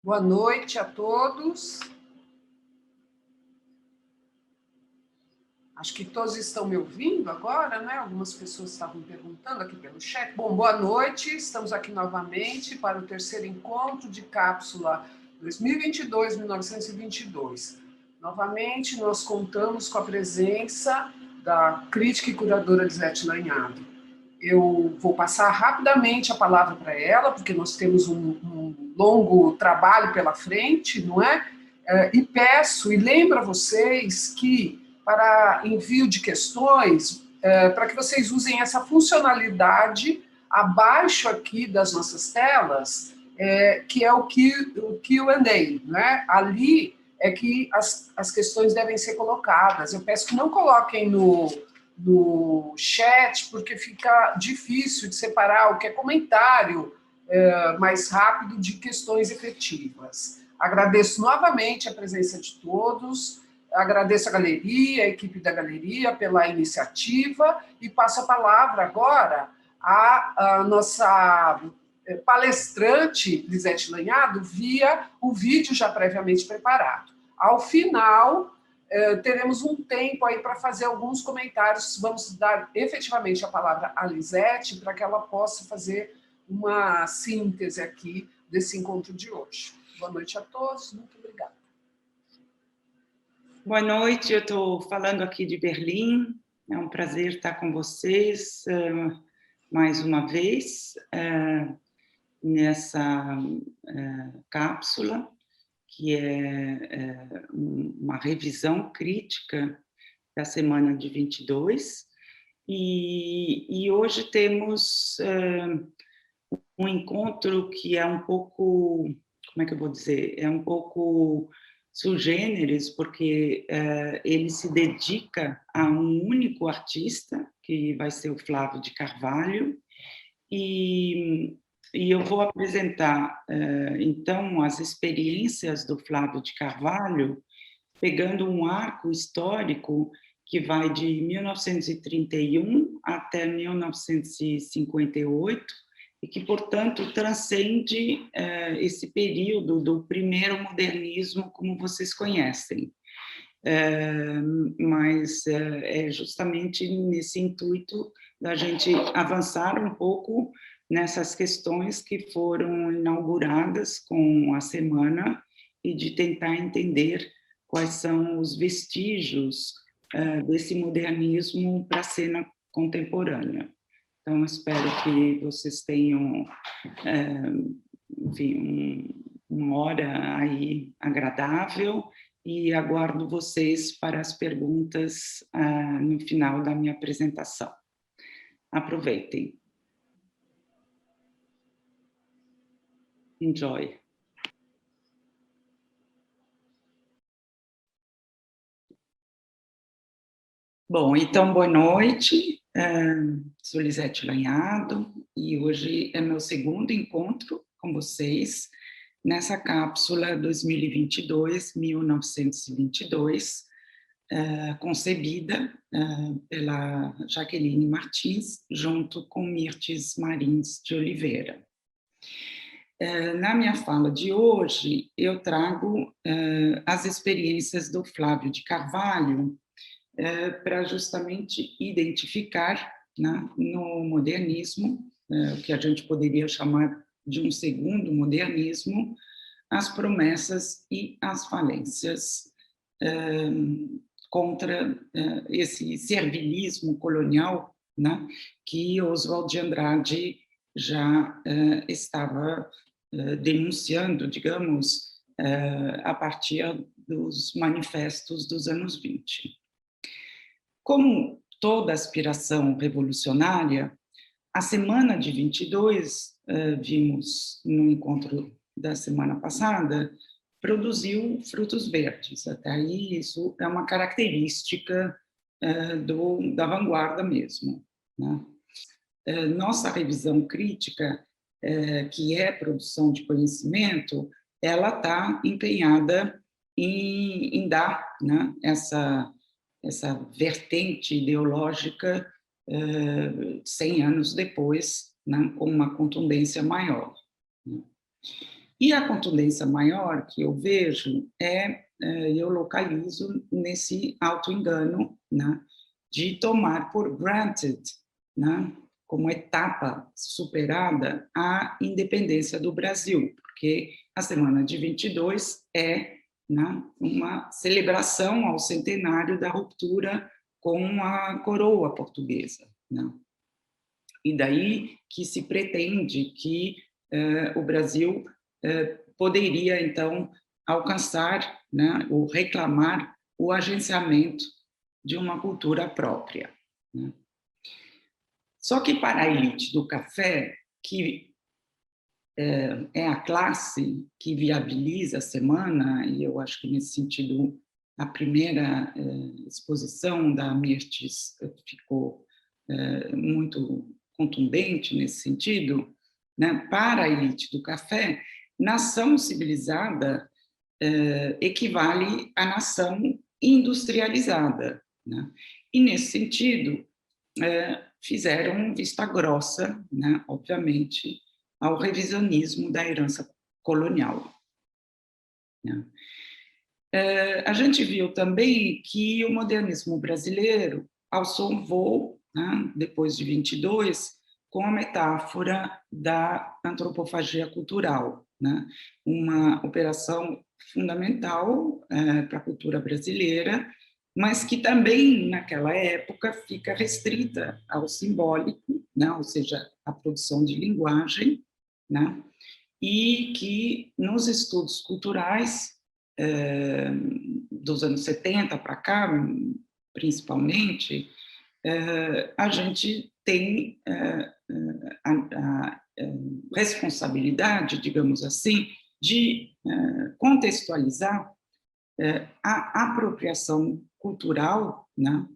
Boa noite a todos. Acho que todos estão me ouvindo agora, né? Algumas pessoas estavam perguntando aqui pelo chat. Bom, boa noite. Estamos aqui novamente para o terceiro encontro de cápsula 2022-1922. Novamente, nós contamos com a presença da crítica e curadora Lisete Lanhado. Eu vou passar rapidamente a palavra para ela, porque nós temos um longo trabalho pela frente, não é? E peço e lembro a vocês que, para envio de questões, para que vocês usem essa funcionalidade abaixo aqui das nossas telas, que é o Q&A, né? Ali é que as questões devem ser colocadas. Eu peço que não coloquem no chat, porque fica difícil de separar o que é comentário mais rápido de questões efetivas. Agradeço novamente a presença de todos, agradeço a galeria, a equipe da galeria pela iniciativa e passo a palavra agora à nossa palestrante, Lisete Lanhado, via o vídeo já previamente preparado. Ao final, teremos um tempo aí para fazer alguns comentários. Vamos dar efetivamente a palavra à Lisete para que ela possa fazer uma síntese aqui desse encontro de hoje. Boa noite a todos, muito obrigada. Boa noite, eu estou falando aqui de Berlim. É um prazer estar com vocês mais uma vez nessa cápsula, que é uma revisão crítica da semana de 22, e hoje temos um encontro que é um pouco, como é que eu vou dizer, é um pouco sui generis, porque ele se dedica a um único artista, que vai ser o Flávio de Carvalho, e eu vou apresentar, então, as experiências do Flávio de Carvalho, pegando um arco histórico que vai de 1931 até 1958, e que, portanto, transcende esse período do primeiro modernismo, como vocês conhecem. Mas é justamente nesse intuito da gente avançar um pouco nessas questões que foram inauguradas com a semana e de tentar entender quais são os vestígios desse modernismo para a cena contemporânea. Então, espero que vocês tenham, enfim, uma hora aí agradável, e aguardo vocês para as perguntas no final da minha apresentação. Aproveitem. Enjoy. Bom, então, boa noite. Sou Lisete Lanhado e hoje é meu segundo encontro com vocês nessa cápsula 2022-1922, concebida pela Jaqueline Martins, junto com Mirtes Marins de Oliveira. Na minha fala de hoje, eu trago as experiências do Flávio de Carvalho para justamente identificar, né, no modernismo, o que a gente poderia chamar de um segundo modernismo, as promessas e as falências contra esse servilismo colonial, né, que Oswald de Andrade já estava denunciando, digamos, a partir dos manifestos dos anos 20. Como toda aspiração revolucionária, a semana de 22, vimos no encontro da semana passada, produziu frutos verdes. Até aí, isso é uma característica da vanguarda mesmo, né? Nossa revisão crítica, que é produção de conhecimento, ela está empenhada em dar, né, essa vertente ideológica 100 anos depois, né, com uma contundência maior. E a contundência maior que eu vejo eu localizo nesse auto-engano, né, de tomar por granted, né, como etapa superada, a independência do Brasil, porque a semana de 22 né, uma celebração ao centenário da ruptura com a coroa portuguesa, né? E daí que se pretende que o Brasil poderia, então, alcançar, né, ou reclamar o agenciamento de uma cultura própria, né? Só que para a elite do café, que é a classe que viabiliza a semana, e eu acho que, nesse sentido, a primeira exposição da Mirtes ficou muito contundente nesse sentido, né? Para a elite do café, nação civilizada equivale à nação industrializada, né? E, nesse sentido, fizeram vista grossa, né, obviamente, ao revisionismo da herança colonial, né? A gente viu também que o modernismo brasileiro alçou um voo, né, depois de 22, com a metáfora da antropofagia cultural, né, uma operação fundamental para a cultura brasileira, mas que também, naquela época, fica restrita ao simbólico, né, ou seja, à produção de linguagem, né, e que, nos estudos culturais dos anos 70 para cá, principalmente, a gente tem a responsabilidade, digamos assim, de contextualizar a apropriação cultural, né,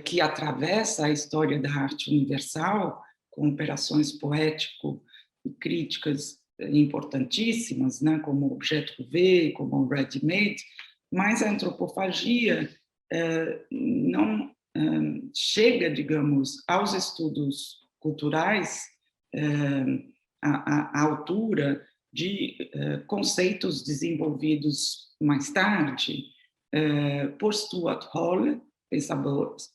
que atravessa a história da arte universal, com operações poético e críticas importantíssimas, né, como Objeto V, como Ready-Made, mas a antropofagia não chega, digamos, aos estudos culturais à altura de conceitos desenvolvidos mais tarde por Stuart Hall,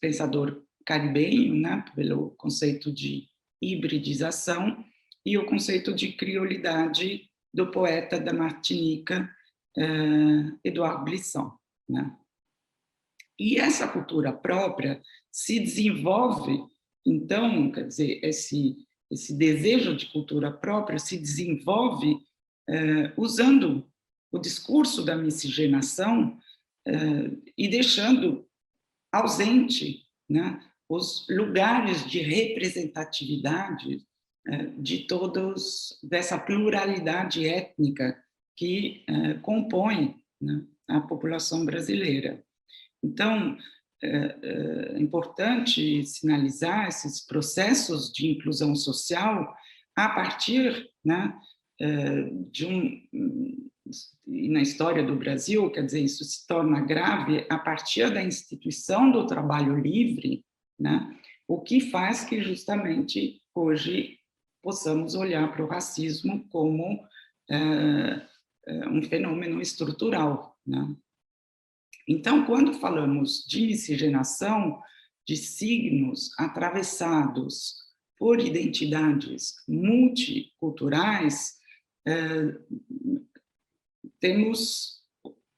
pensador caribenho, né, pelo conceito de hibridização, e o conceito de criolidade do poeta da Martinica, Edouard Glissant, né? E essa cultura própria se desenvolve, então, quer dizer, esse desejo de cultura própria se desenvolve usando o discurso da miscigenação e deixando ausente, né, os lugares de representatividade de todos, dessa pluralidade étnica que compõe, né, a população brasileira. Então, é importante sinalizar esses processos de inclusão social a partir, né, e na história do Brasil, quer dizer, isso se torna grave a partir da instituição do trabalho livre, né, o que faz que, justamente, hoje possamos olhar para o racismo como um fenômeno estrutural, né? Então, quando falamos de miscigenação, de signos atravessados por identidades multiculturais, temos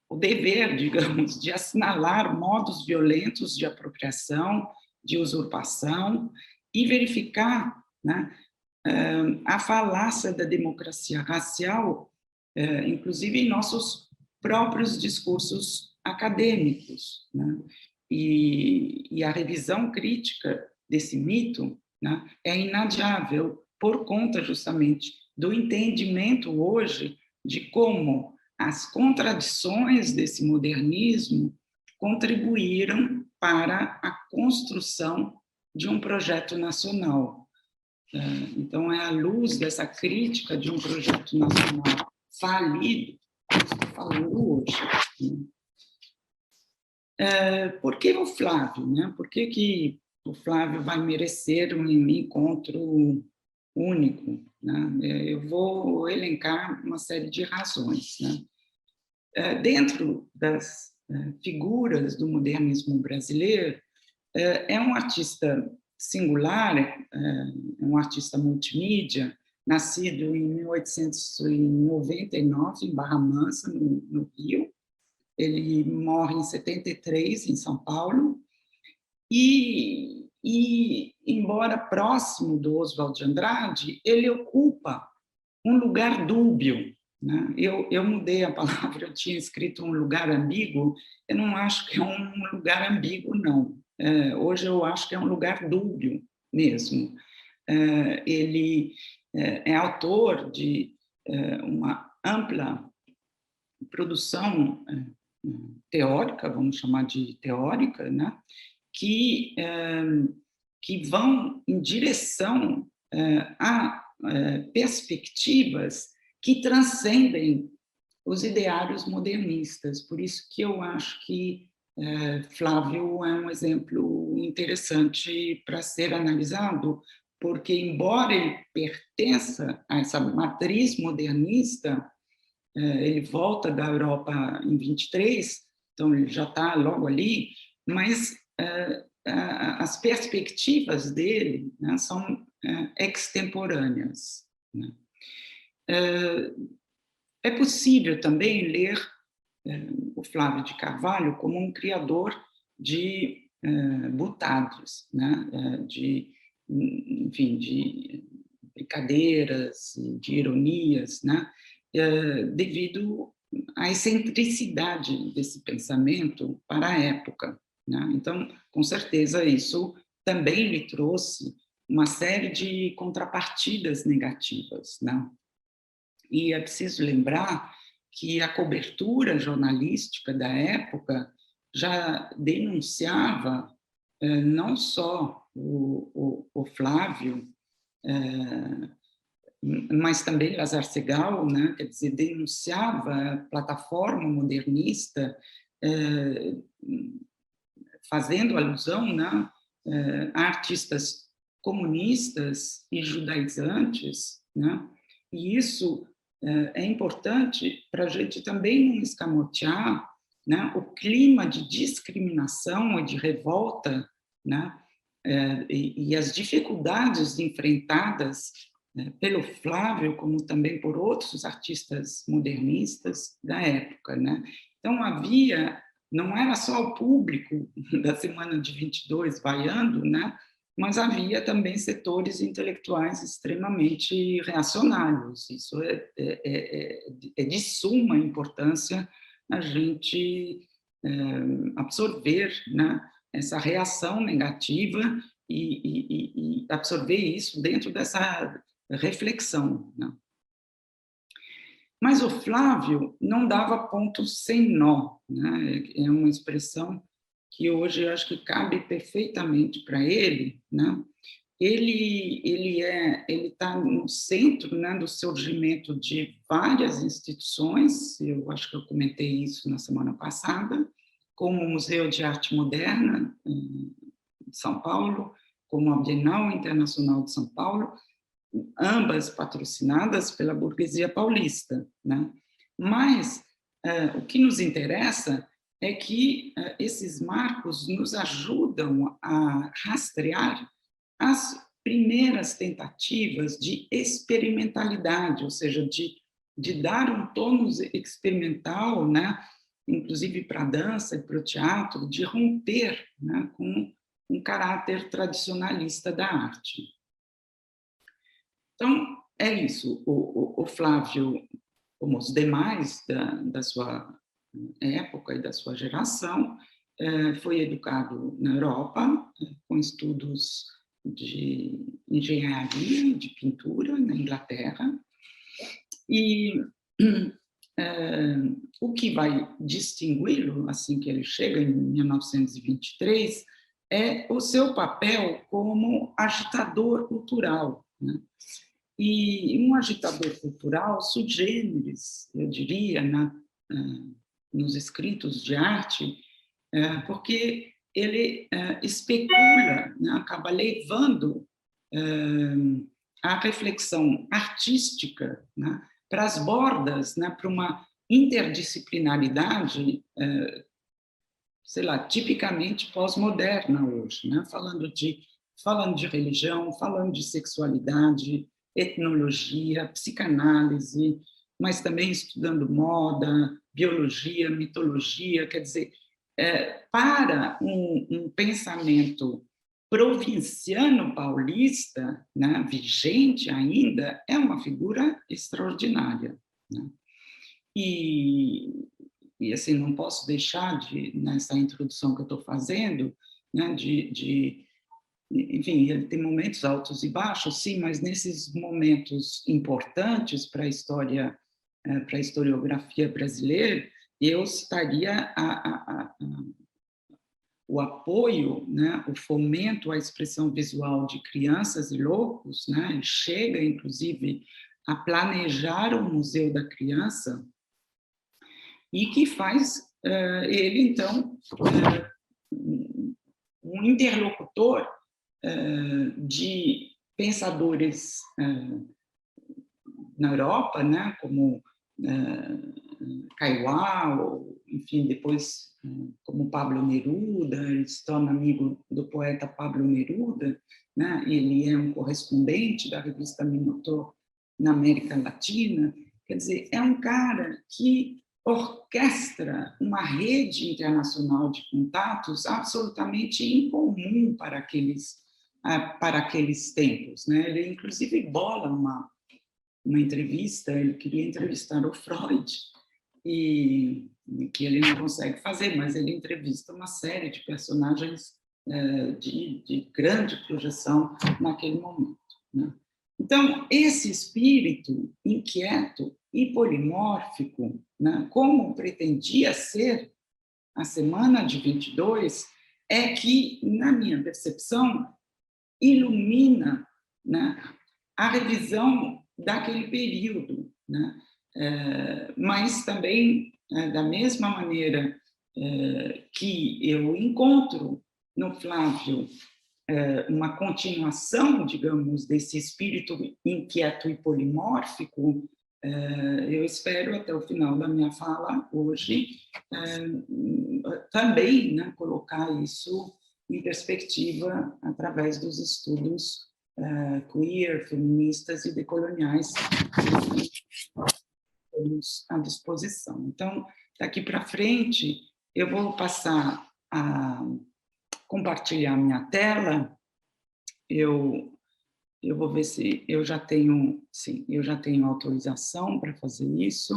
o dever, digamos, de assinalar modos violentos de apropriação, de usurpação e verificar, né, a falácia da democracia racial, inclusive em nossos próprios discursos acadêmicos, né? E a revisão crítica desse mito, né, é inadiável por conta, justamente, do entendimento hoje de como as contradições desse modernismo contribuíram para a construção de um projeto nacional. Então, é à luz dessa crítica de um projeto nacional falido que eu estou falando hoje, né? Por que o Flávio, né? Por que o Flávio vai merecer um encontro único, né? Eu vou elencar uma série de razões, né? Dentro das figuras do modernismo brasileiro, é um artista singular, é um artista multimídia, nascido em 1899, em Barra Mansa, no Rio. Ele morre em 73, em São Paulo, e embora próximo do Oswald de Andrade, ele ocupa um lugar dúbio, né? Eu mudei a palavra, eu tinha escrito um lugar ambíguo, eu não acho que é um lugar ambíguo, não. Hoje eu acho que é um lugar dúbio mesmo. Ele é autor de uma ampla produção teórica, vamos chamar de teórica, né? que vão em direção a perspectivas que transcendem os ideários modernistas. Por isso que eu acho que Flávio é um exemplo interessante para ser analisado, porque, embora ele pertença a essa matriz modernista, ele volta da Europa em 23, então ele já está logo ali, mas as perspectivas dele, né, são extemporâneas, né? É possível também ler o Flávio de Carvalho como um criador de boutados, né? Enfim, de brincadeiras, de ironias, né? Devido à excentricidade desse pensamento para a época, né? Então, com certeza, isso também lhe trouxe uma série de contrapartidas negativas, né? E é preciso lembrar que a cobertura jornalística da época já denunciava não só o Flávio, mas também Lazar Segal, né? Quer dizer, denunciava a plataforma modernista, fazendo alusão, né, a artistas comunistas e judaizantes, né? E isso é importante para a gente também não escamotear, né, o clima de discriminação e de revolta, né, e as dificuldades enfrentadas pelo Flávio, como também por outros artistas modernistas da época, né? Então, não era só o público da Semana de 22 vaiando, né? Mas havia também setores intelectuais extremamente reacionários. Isso é de suma importância a gente absorver, né, essa reação negativa e absorver isso dentro dessa reflexão, né? Mas o Flávio não dava ponto sem nó, né? É uma expressão que hoje eu acho que cabe perfeitamente para ele, né? Ele está no centro, né, do surgimento de várias instituições. Eu acho que eu comentei isso na semana passada, como o Museu de Arte Moderna em São Paulo, como a Bienal Internacional de São Paulo, ambas patrocinadas pela burguesia paulista, né? Mas o que nos interessa é que esses marcos nos ajudam a rastrear as primeiras tentativas de experimentalidade, ou seja, de dar um tônus experimental, né, inclusive para a dança e para o teatro, de romper, né, com um caráter tradicionalista da arte. Então, é isso. O Flávio, como os demais da sua época e da sua geração, foi educado na Europa, com estudos de engenharia e de pintura na Inglaterra, e o que vai distingui-lo, assim que ele chega em 1923, é o seu papel como agitador cultural, né? E um agitador cultural sui generis, eu diria, nos escritos de arte, porque ele especula, né, acaba levando a reflexão artística, né, para as bordas, né, para uma interdisciplinaridade, sei lá, tipicamente pós-moderna hoje, né, falando de religião, falando de sexualidade, etnologia, psicanálise, mas também estudando moda, biologia, mitologia, quer dizer, para um pensamento provinciano paulista, né, vigente ainda, é uma figura extraordinária, né? E assim, não posso deixar nessa introdução que eu estou fazendo, né, enfim, ele tem momentos altos e baixos, sim, mas nesses momentos importantes para a história, para a historiografia brasileira, eu citaria o apoio, né, o fomento à expressão visual de crianças e loucos, né, ele chega, inclusive, a planejar o Museu da Criança, e que faz ele, então, um interlocutor de pensadores na Europa, né, como Kaiowá, ou, enfim, depois como Pablo Neruda, ele se torna amigo do poeta Pablo Neruda, né, ele é um correspondente da revista Minuto na América Latina, quer dizer, é um cara que orquestra uma rede internacional de contatos absolutamente incomum para aqueles tempos, né? Ele, inclusive, bola uma entrevista, ele queria entrevistar o Freud, e que ele não consegue fazer, mas ele entrevista uma série de personagens de grande projeção naquele momento, né? Então, esse espírito inquieto e polimórfico, né, como pretendia ser a Semana de 22, é que, na minha percepção, ilumina, né, a revisão daquele período, né? Mas também, da mesma maneira que eu encontro no Flávio uma continuação, digamos, desse espírito inquieto e polimórfico, eu espero, até o final da minha fala hoje, também, né, colocar isso em perspectiva através dos estudos queer, feministas e decoloniais que temos à disposição. Então, daqui para frente, eu vou passar a compartilhar minha tela. Eu vou ver se eu já tenho, sim, eu já tenho autorização para fazer isso.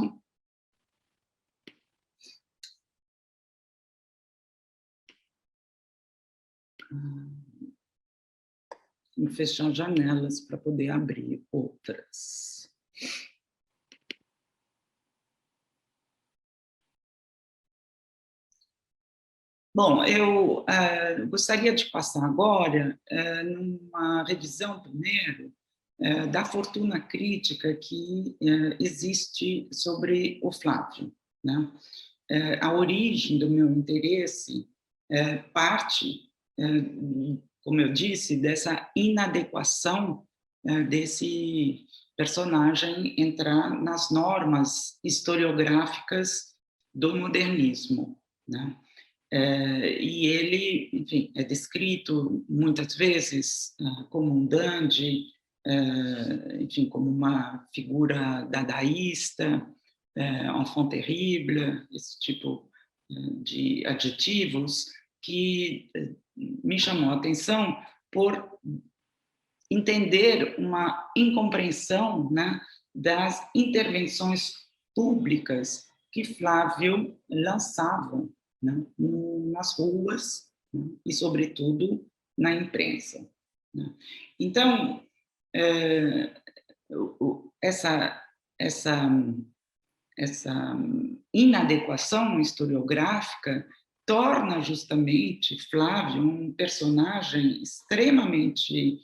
Vou fechar janelas para poder abrir outras. Bom, eu gostaria de passar agora numa revisão, primeiro, da fortuna crítica que existe sobre o Flávio, né? A origem do meu interesse parte, como eu disse, dessa inadequação desse personagem entrar nas normas historiográficas do modernismo, né? E ele, enfim, é descrito muitas vezes como um dandy, enfim, como uma figura dadaísta, enfant terrible, esse tipo de adjetivos que me chamou a atenção por entender uma incompreensão, né, das intervenções públicas que Flávio lançava, né, nas ruas, né, e, sobretudo, na imprensa, né. Então, essa inadequação historiográfica torna justamente Flávio um personagem extremamente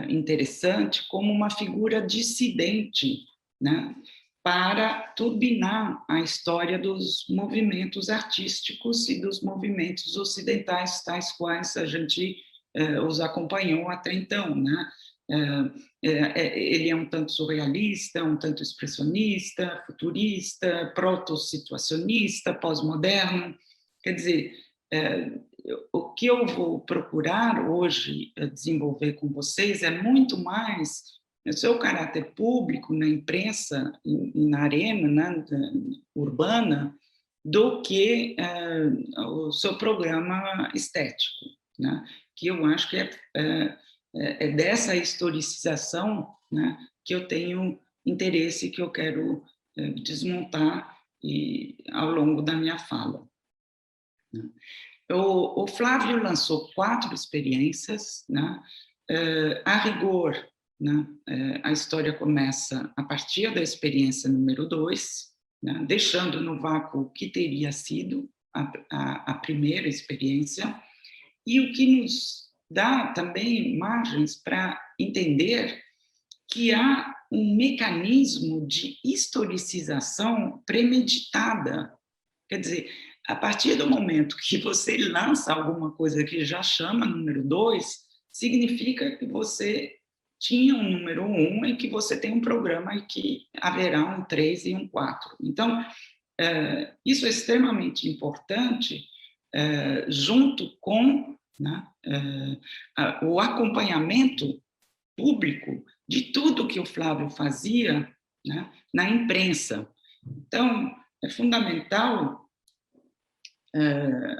interessante como uma figura dissidente, né, para turbinar a história dos movimentos artísticos e dos movimentos ocidentais, tais quais a gente os acompanhou até então, né? Ele é um tanto surrealista, um tanto expressionista, futurista, proto-situacionista, pós-moderno. Quer dizer, o que eu vou procurar hoje desenvolver com vocês é muito mais o seu caráter público na imprensa e na arena, né, urbana, do que o seu programa estético, né, que eu acho que é dessa historicização, né, que eu tenho interesse, que eu quero desmontar ao longo da minha fala. O Flávio lançou 4 experiências, né? A rigor, né? A história começa a partir da experiência número 2, né? Deixando no vácuo o que teria sido a primeira experiência, e o que nos dá também margens para entender que há um mecanismo de historicização premeditada. Quer dizer, a partir do momento que você lança alguma coisa que já chama número 2, significa que você tinha um número 1 e que você tem um programa e que haverá um 3 e um 4. Então, isso é extremamente importante, junto com, né, o acompanhamento público de tudo que o Flávio fazia, né, na imprensa. Então, é fundamental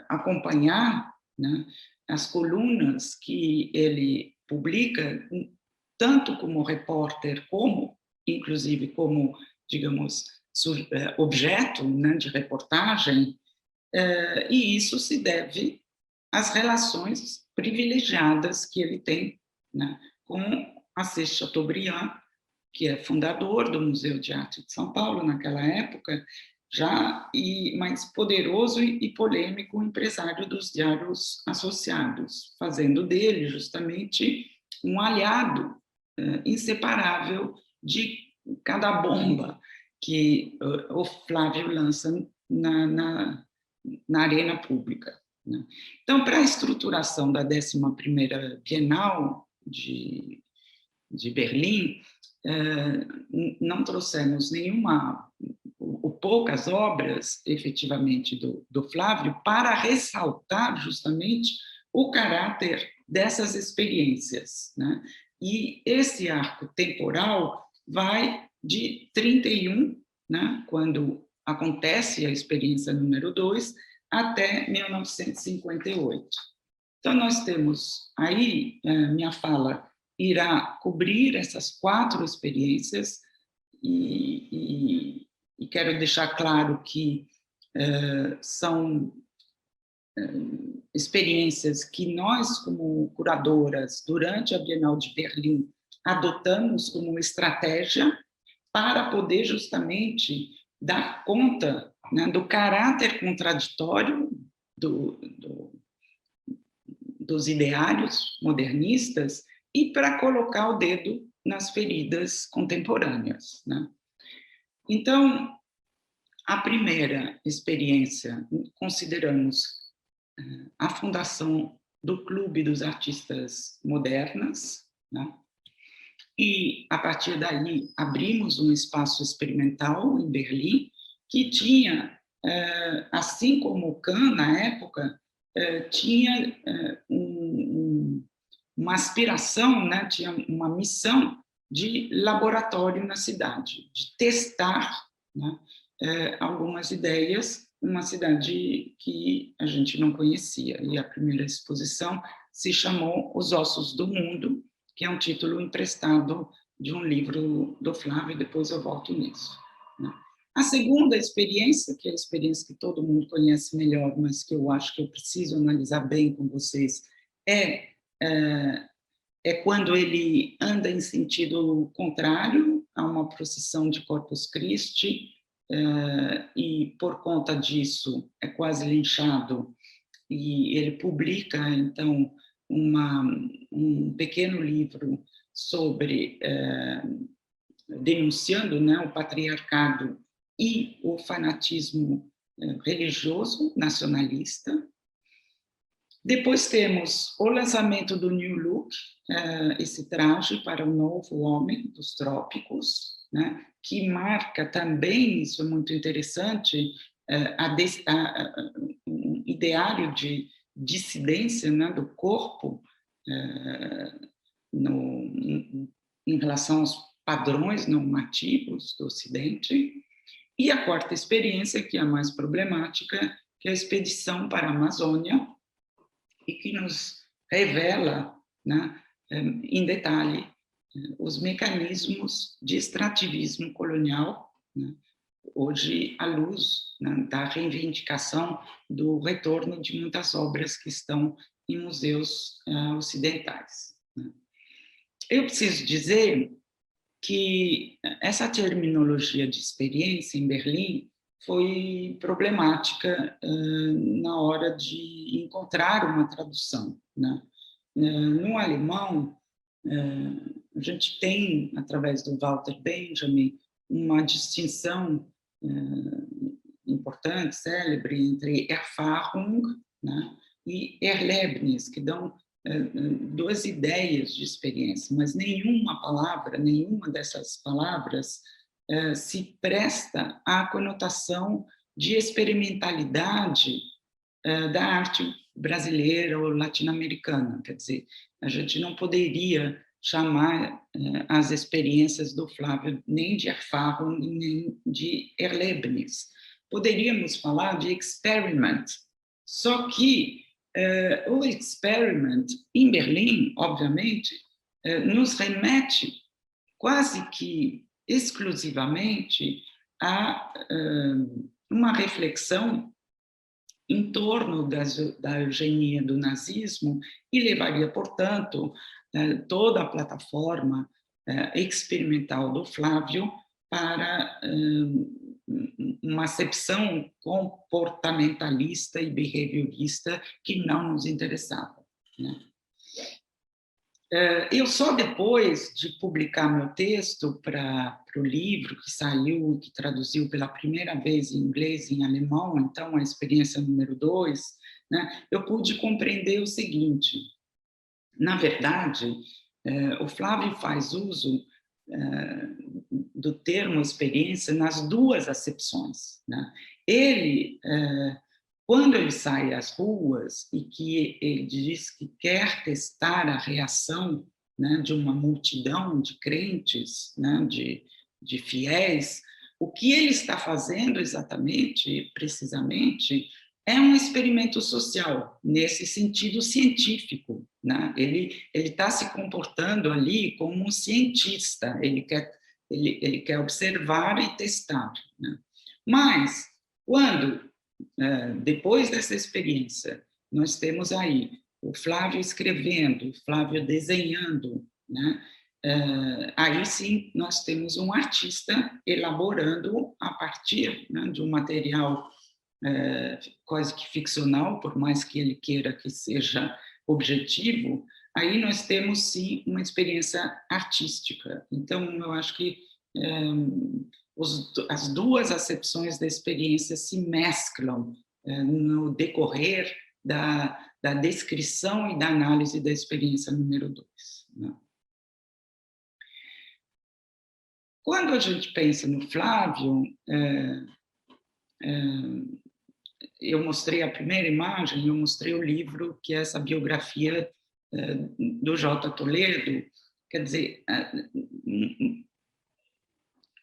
acompanhar, né, as colunas que ele publica, tanto como repórter, como, inclusive, como, digamos, objeto, né, de reportagem, e isso se deve às relações privilegiadas que ele tem, né, com Assis Chateaubriand, que é fundador do Museu de Arte de São Paulo naquela época, já e mais poderoso e polêmico empresário dos diários associados, fazendo dele justamente um aliado inseparável de cada bomba que o Flávio lança na arena pública, né? Então, para a estruturação da 11ª Bienal de Berlim, não trouxemos poucas obras, efetivamente, do Flávio, para ressaltar justamente o caráter dessas experiências, né? E esse arco temporal vai de 31, né, quando acontece a experiência número 2, até 1958. Então, nós temos aí, minha fala irá cobrir essas 4 experiências e quero deixar claro que são experiências que nós, como curadoras, durante a Bienal de Berlim, adotamos como estratégia para poder justamente dar conta, né, do caráter contraditório dos ideários modernistas e para colocar o dedo nas feridas contemporâneas, né? Então, a primeira experiência, consideramos a fundação do Clube dos Artistas Modernas, né? E, a partir daí, abrimos um espaço experimental em Berlim, que tinha, assim como o Cannes, na época, tinha uma aspiração, né? Tinha uma missão de laboratório na cidade, de testar, né, algumas ideias numa cidade que a gente não conhecia. E a primeira exposição se chamou Os Ossos do Mundo, que é um título emprestado de um livro do Flávio, e depois eu volto nisso, né? A segunda experiência, que é a experiência que todo mundo conhece melhor, mas que eu acho que eu preciso analisar bem com vocês, é quando ele anda em sentido contrário a uma procissão de Corpus Christi, e, por conta disso, é quase linchado, e ele publica, então, um pequeno livro sobre, denunciando, né, o patriarcado e o fanatismo religioso nacionalista. Depois temos o lançamento do New Look, esse traje para o novo homem dos trópicos, né, que marca também, isso é muito interessante, um ideário de dissidência, né, do corpo em relação aos padrões normativos do Ocidente. E a quarta experiência, que é a mais problemática, que é a expedição para a Amazônia, e que nos revela, né, em detalhe, os mecanismos de extrativismo colonial, né, hoje à luz, né, da reivindicação do retorno de muitas obras que estão em museus ocidentais. Né. Eu preciso dizer que essa terminologia de experiência em Berlim foi problemática na hora de encontrar uma tradução, né? No alemão, a gente tem, através do Walter Benjamin, uma distinção importante, célebre, entre Erfahrung, né, e Erlebnis, que dão duas ideias de experiência, mas nenhuma dessas palavras se presta à conotação de experimentalidade da arte brasileira ou latino-americana. Quer dizer, a gente não poderia chamar as experiências do Flávio nem de Erfahrung, nem de Erlebnis. Poderíamos falar de experiment, só que o experiment em Berlim, obviamente, nos remete quase que exclusivamente a uma reflexão em torno da eugenia do nazismo e levaria, portanto, toda a plataforma experimental do Flávio para uma acepção comportamentalista e behaviorista que não nos interessava, né? Eu só depois de publicar meu texto para o livro que saiu, que traduziu pela primeira vez em inglês e em alemão, então a experiência número 2, né, eu pude compreender o seguinte: na verdade, o Flávio faz uso do termo experiência nas duas acepções, né? Ele, quando ele sai às ruas e que ele diz que quer testar a reação, né, de uma multidão de crentes, né, de fiéis, o que ele está fazendo exatamente, precisamente, é um experimento social, nesse sentido científico, né? Ele está se comportando ali como um cientista, ele quer observar e testar, né? Mas, quando, depois dessa experiência, nós temos aí o Flávio escrevendo, o Flávio desenhando, né? Aí sim nós temos um artista elaborando a partir, né, de um material quase que ficcional, por mais que ele queira que seja objetivo, aí nós temos sim uma experiência artística. Então, eu acho que as duas acepções da experiência se mesclam no decorrer da descrição e da análise da experiência número 2. Né? Quando a gente pensa no Flávio, eu mostrei a primeira imagem, eu mostrei o livro, que é essa biografia do J. Toledo. Quer dizer,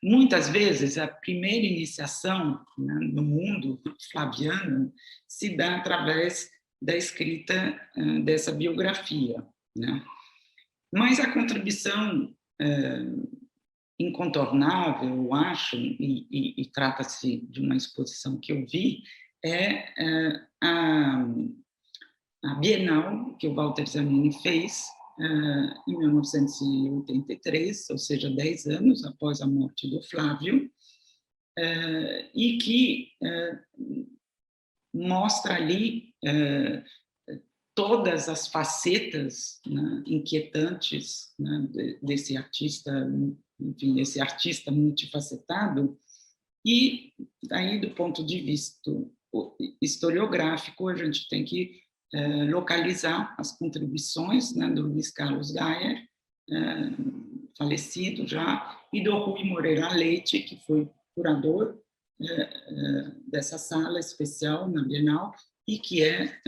muitas vezes a primeira iniciação, né, no mundo flaviano se dá através da escrita dessa biografia, né? Mas a contribuição incontornável, eu acho, e trata-se de uma exposição que eu vi, a Bienal que o Walter Zanini fez em 1983, ou seja, 10 anos após a morte do Flávio, e que mostra ali todas as facetas, né, inquietantes, né, desse artista, enfim, esse artista multifacetado. E aí, do ponto de vista historiográfico, a gente tem que localizar as contribuições, né, do Luiz Carlos Gayer, falecido já, e do Rui Moreira Leite, que foi curador dessa sala especial na Bienal, e que é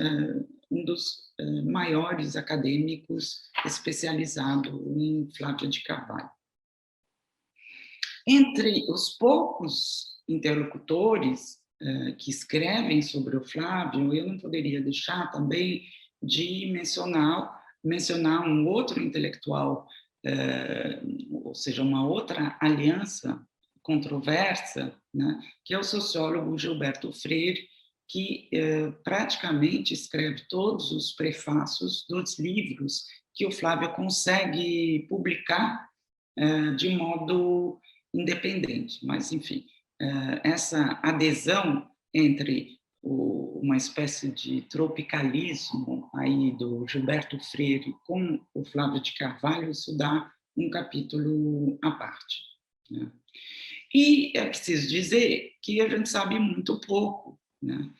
um dos maiores acadêmicos especializado em Flávio de Carvalho. Entre os poucos interlocutores que escrevem sobre o Flávio, eu não poderia deixar também de mencionar um outro intelectual, ou seja, uma outra aliança controversa, né, que é o sociólogo Gilberto Freire, que praticamente escreve todos os prefácios dos livros que o Flávio consegue publicar de modo independente. Mas, enfim, essa adesão entre uma espécie de tropicalismo aí do Gilberto Freire com o Flávio de Carvalho, isso dá um capítulo à parte, né? E é preciso dizer que a gente sabe muito pouco, né?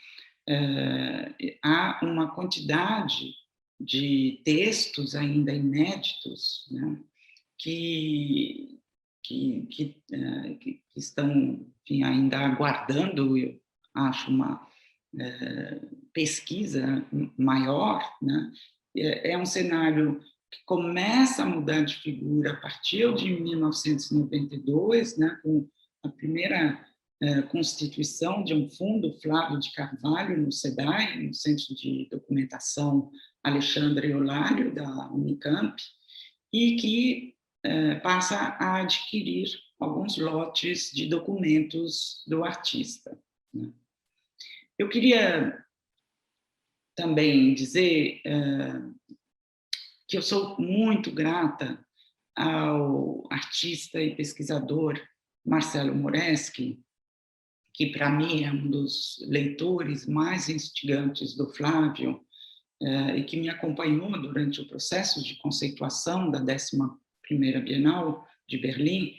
Há uma quantidade de textos ainda inéditos, né, que estão, enfim, ainda aguardando, eu acho, uma pesquisa maior, né? É um cenário que começa a mudar de figura a partir de 1992, né, com a primeira constituição de um fundo Flávio de Carvalho no SEDAI, no Centro de Documentação Alexandre Eulário, da Unicamp, e que passa a adquirir alguns lotes de documentos do artista, né? Eu queria também dizer que eu sou muito grata ao artista e pesquisador Marcelo Moreschi, que para mim é um dos leitores mais instigantes do Flávio, e que me acompanhou durante o processo de conceituação da 11ª Bienal de Berlim,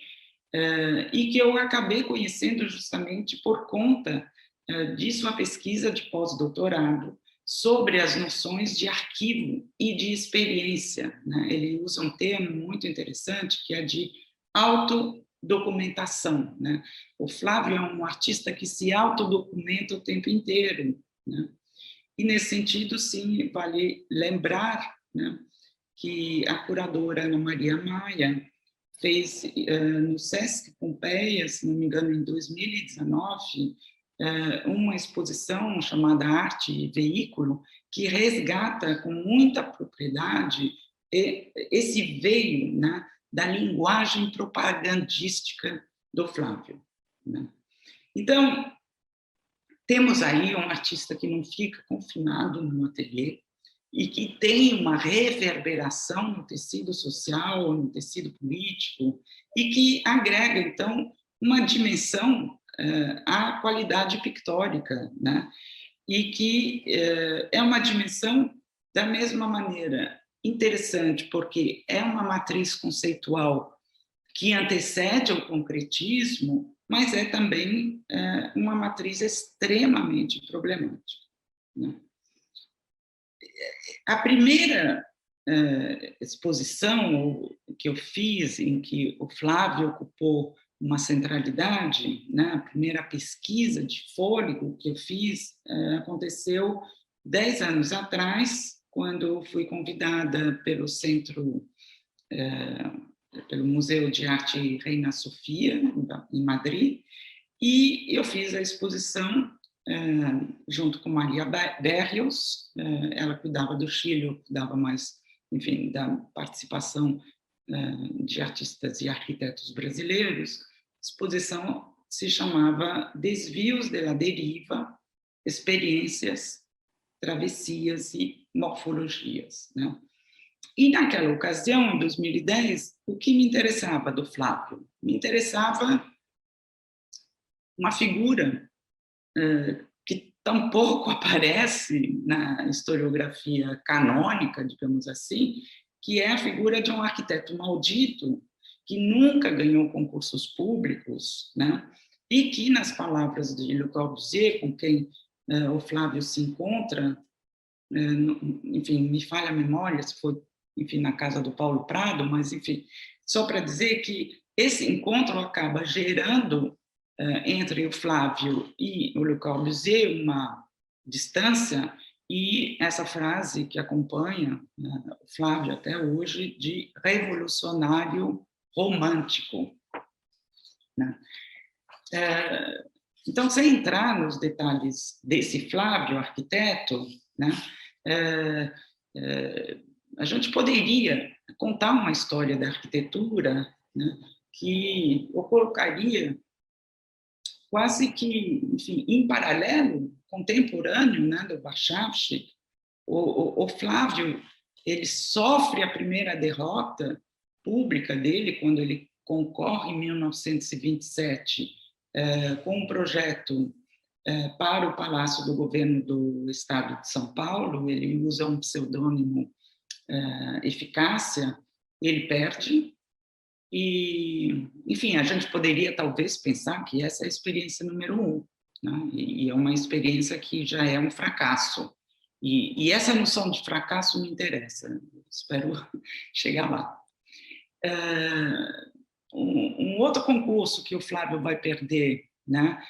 e que eu acabei conhecendo justamente por conta de sua pesquisa de pós-doutorado sobre as noções de arquivo e de experiência, né? Ele usa um termo muito interessante, que é de autodocumentação, né? O Flávio é um artista que se autodocumenta o tempo inteiro, né? E, nesse sentido, sim, vale lembrar, né, que a curadora Ana Maria Maia fez no Sesc Pompeia, se não me engano, em 2019, uma exposição chamada Arte e Veículo, que resgata com muita propriedade esse veio, né, da linguagem propagandística do Flávio, né? Então, temos aí um artista que não fica confinado no ateliê e que tem uma reverberação no tecido social, no tecido político, e que agrega, então, uma dimensão à qualidade pictórica, né? E que é uma dimensão, da mesma maneira, interessante, porque é uma matriz conceitual que antecede ao concretismo, mas é também uma matriz extremamente problemática, né? A primeira exposição que eu fiz, em que o Flávio ocupou uma centralidade, né, a primeira pesquisa de fôlego que eu fiz, aconteceu 10 anos atrás, quando fui convidada pelo pelo Museu de Arte Reina Sofia, em Madrid, e eu fiz a exposição junto com Maria Berrios. Ela cuidava do Chile, eu cuidava mais, enfim, da participação de artistas e arquitetos brasileiros. A exposição se chamava Desvios de la Deriva, Experiências, Travessias e Morfologias, né? E, naquela ocasião, em 2010, o que me interessava do Flávio? Me interessava uma figura que tampouco aparece na historiografia canônica, digamos assim, que é a figura de um arquiteto maldito que nunca ganhou concursos públicos, né? E que, nas palavras de Le Corbusier, com quem o Flávio se encontra enfim, me falha a memória se foi, enfim, na casa do Paulo Prado, mas, enfim, só para dizer que esse encontro acaba gerando entre o Flávio e o Le Corbusier uma distância, e essa frase que acompanha o Flávio até hoje, de revolucionário romântico, né? Então, sem entrar nos detalhes desse Flávio, arquiteto, né, a gente poderia contar uma história da arquitetura, né, que o colocaria quase que, enfim, em paralelo, contemporâneo, né, do Warchavchik. O Flávio, ele sofre a primeira derrota pública dele quando ele concorre em 1927 com um projeto para o Palácio do Governo do Estado de São Paulo. Ele usa um pseudônimo Eficácia, ele perde. E, enfim, a gente poderia talvez pensar que essa é a experiência número 1, né? E é uma experiência que já é um fracasso. E essa noção de fracasso me interessa, espero chegar lá. Um outro concurso que o Flávio vai perder, né,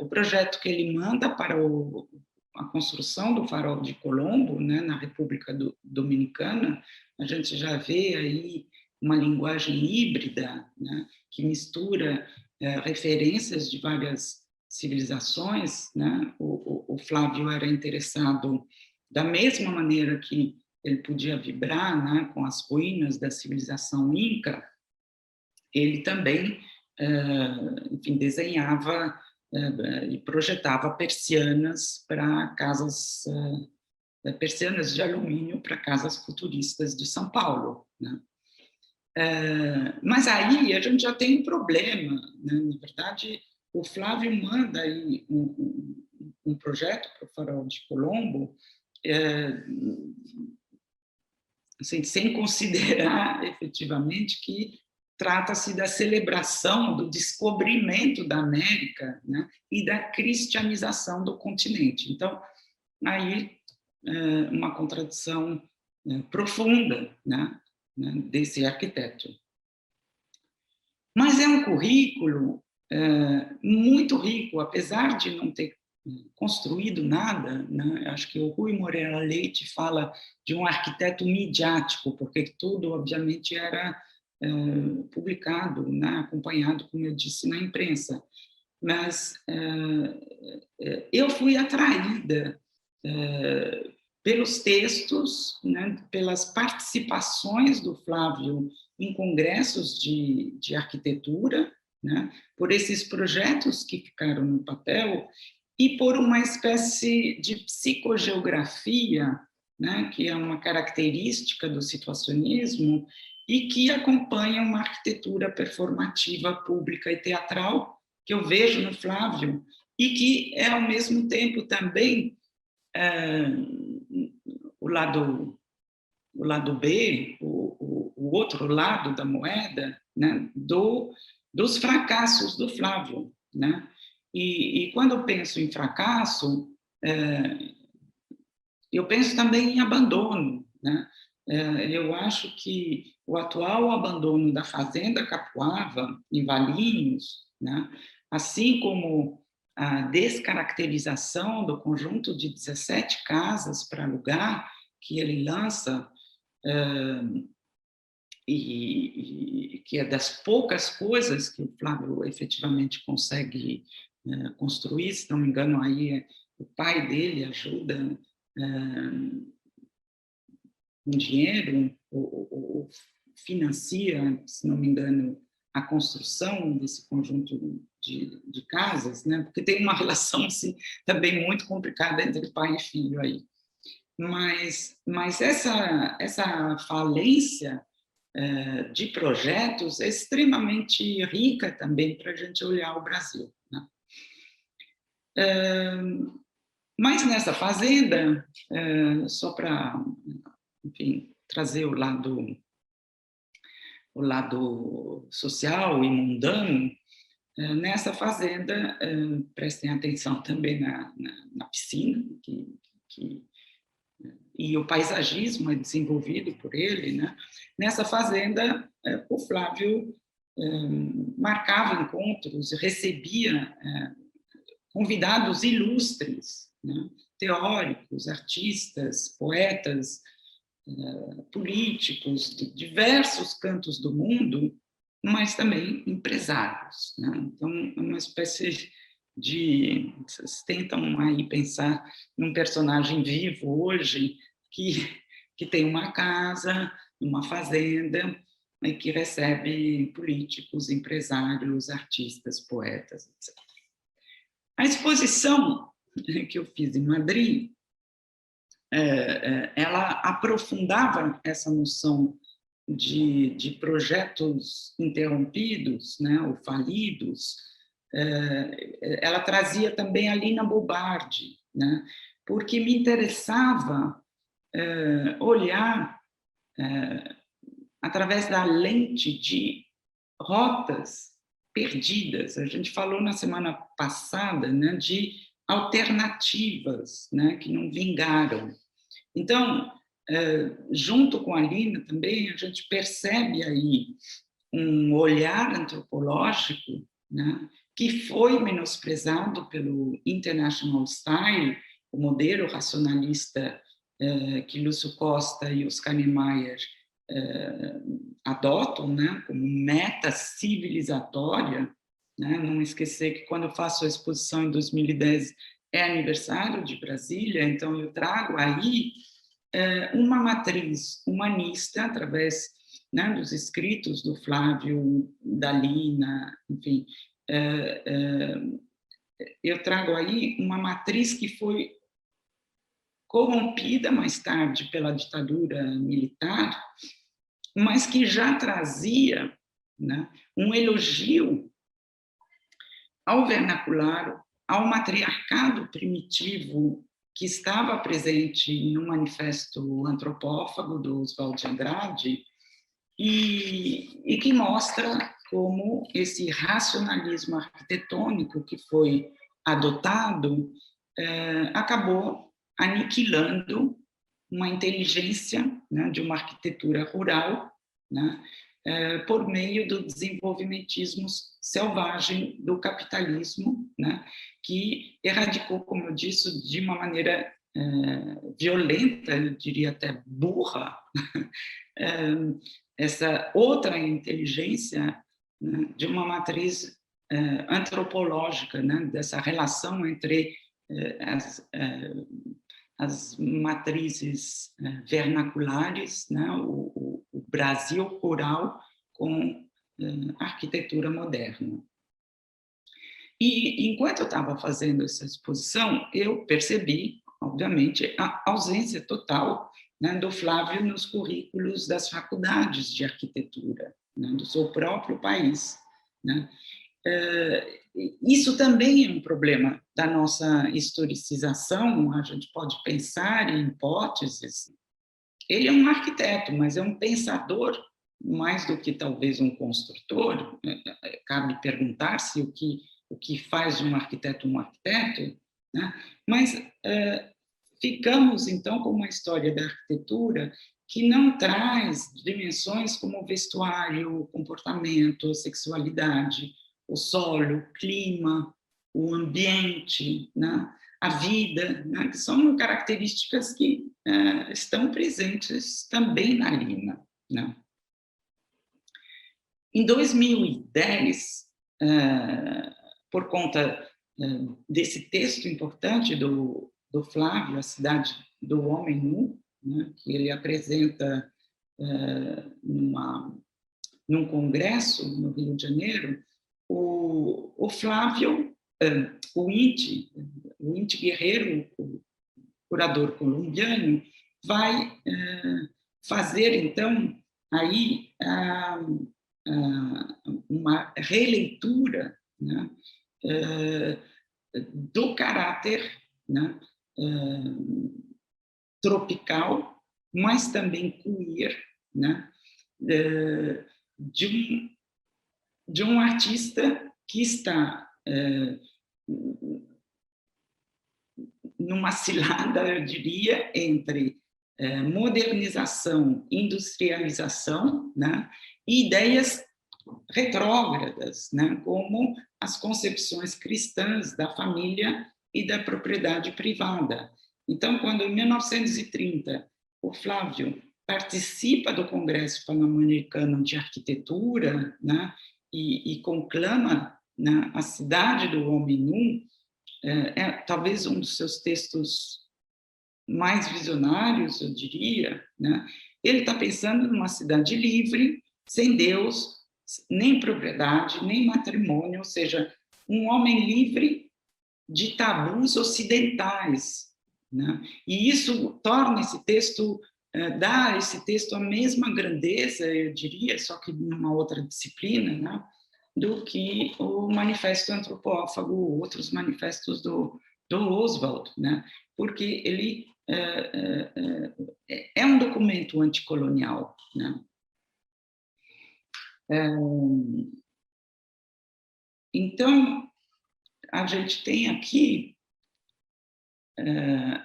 o projeto que ele manda para a construção do Farol de Colombo, né, na República Dominicana. A gente já vê aí uma linguagem híbrida, né, que mistura referências de várias civilizações, né? O Flávio era interessado da mesma maneira que ele podia vibrar, né, com as ruínas da civilização inca. Ele também, enfim, desenhava e projetava persianas para casas, persianas de alumínio para casas futuristas de São Paulo, né? Mas aí a gente já tem um problema, né? Na verdade, o Flávio manda aí um projeto para o Farol de Colombo, assim, sem considerar efetivamente que trata-se da celebração do descobrimento da América, né, e da cristianização do continente. Então, aí uma contradição profunda, né, desse arquiteto. Mas é um currículo muito rico, apesar de não ter construído nada, né? Acho que o Rui Moreira Leite fala de um arquiteto midiático, porque tudo, obviamente, era publicado, né? Acompanhado, como eu disse, na imprensa. Mas eu fui atraída pelos textos, né? Pelas participações do Flávio em congressos de arquitetura, né? Por esses projetos que ficaram no papel, e por uma espécie de psicogeografia, né, que é uma característica do situacionismo e que acompanha uma arquitetura performativa, pública e teatral, que eu vejo no Flávio, e que é, ao mesmo tempo, também o lado B, o outro lado da moeda, né, dos fracassos do Flávio, né? E quando eu penso em fracasso, eu penso também em abandono, né? Eu acho que o atual abandono da Fazenda Capuava, em Valinhos, né? Assim como a descaracterização do conjunto de 17 casas para alugar que ele lança, e que é das poucas coisas que o Flávio efetivamente consegue construir, se não me engano, aí o pai dele ajuda com dinheiro, ou financia, se não me engano, a construção desse conjunto de casas, né? Porque tem uma relação assim, também muito complicada entre pai e filho aí. Mas essa falência de projetos é extremamente rica também para a gente olhar o Brasil, né? Mas nessa fazenda, só para, enfim, trazer o lado social e mundano, nessa fazenda, prestem atenção também na piscina, que e o paisagismo é desenvolvido por ele, né? Nessa fazenda, o Flávio marcava encontros, recebia convidados ilustres, né? Teóricos, artistas, poetas, políticos de diversos cantos do mundo, mas também empresários, né? Então, é uma espécie de... Vocês tentam aí pensar num personagem vivo hoje que tem uma casa, uma fazenda, e que recebe políticos, empresários, artistas, poetas, etc. A exposição que eu fiz em Madrid, ela aprofundava essa noção de projetos interrompidos, né, ou falidos. Ela trazia também a Lina Bobardi, né, porque me interessava olhar através da lente de rotas perdidas. A gente falou na semana passada, né, de alternativas, né, que não vingaram. Então, junto com a Lina também, a gente percebe aí um olhar antropológico, né, que foi menosprezado pelo International Style, o modelo racionalista que Lúcio Costa e Oscar Niemeyer adotam, né, como meta civilizatória, né? Não esquecer que quando eu faço a exposição em 2010 é aniversário de Brasília, então eu trago aí uma matriz humanista através, né, dos escritos do Flávio, da Lina, enfim, eu trago aí uma matriz que foi corrompida mais tarde pela ditadura militar, mas que já trazia, né, um elogio ao vernacular, ao matriarcado primitivo que estava presente no Manifesto Antropófago do Oswald de Andrade e que mostra como esse racionalismo arquitetônico que foi adotado acabou aniquilando uma inteligência, né, de uma arquitetura rural, né, por meio do desenvolvimentismo selvagem do capitalismo, né, que erradicou, como eu disse, de uma maneira violenta, eu diria até burra, essa outra inteligência, né, de uma matriz antropológica, né, dessa relação entre as matrizes vernaculares, né, o Brasil rural com a arquitetura moderna. E, enquanto eu estava fazendo essa exposição, eu percebi, obviamente, a ausência total, né, do Flávio nos currículos das faculdades de arquitetura, né, do seu próprio país, né. Isso também é um problema da nossa historicização, a gente pode pensar em hipóteses. Ele é um arquiteto, mas é um pensador, mais do que talvez um construtor. Cabe perguntar-se o que faz de um arquiteto, né? Mas ficamos, então, com uma história da arquitetura que não traz dimensões como o vestuário, comportamento, sexualidade, o solo, o clima, o ambiente, né? A vida, né? Que são características que estão presentes também na Lina, né? Em 2010, por conta desse texto importante do Flávio, A Cidade do Homem Nu, né? Que ele apresenta num congresso no Rio de Janeiro, o Flávio, o Inti Guerreiro, o curador colombiano, vai fazer, então, aí uma releitura, né, do caráter, né, tropical, mas também queer, né, de um artista que está numa cilada, eu diria, entre modernização, industrialização, né, e ideias retrógradas, né, como as concepções cristãs da família e da propriedade privada. Então, quando em 1930 o Flávio participa do Congresso Pan-Americano de Arquitetura, né, e conclama, né, a cidade do homem nu, talvez um dos seus textos mais visionários, eu diria, né? Ele está pensando numa cidade livre, sem Deus, nem propriedade, nem matrimônio, ou seja, um homem livre de tabus ocidentais, né? E isso torna esse texto, dá a esse texto a mesma grandeza, eu diria, só que numa outra disciplina, né, do que o Manifesto Antropófago, outros manifestos do Oswald, né? Porque ele é um documento anticolonial, né? Então, a gente tem aqui,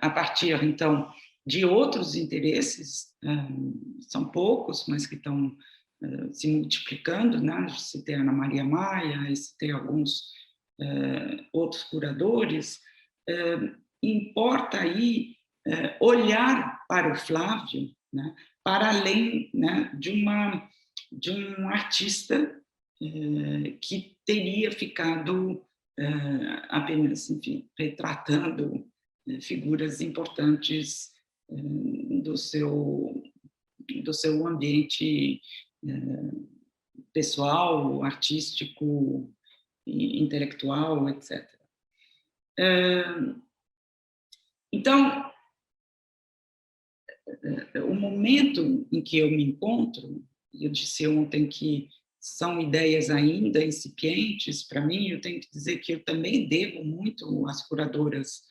a partir, então, de outros interesses, são poucos, mas que estão se multiplicando, né? Citei a Ana Maria Maia, citei alguns outros curadores. Importa aí olhar para o Flávio, né, para além, né, de um artista que teria ficado apenas, enfim, retratando figuras importantes do seu ambiente pessoal, artístico, intelectual, etc. Então, o momento em que eu me encontro, eu disse ontem que são ideias ainda incipientes para mim, eu tenho que dizer que eu também devo muito às curadoras,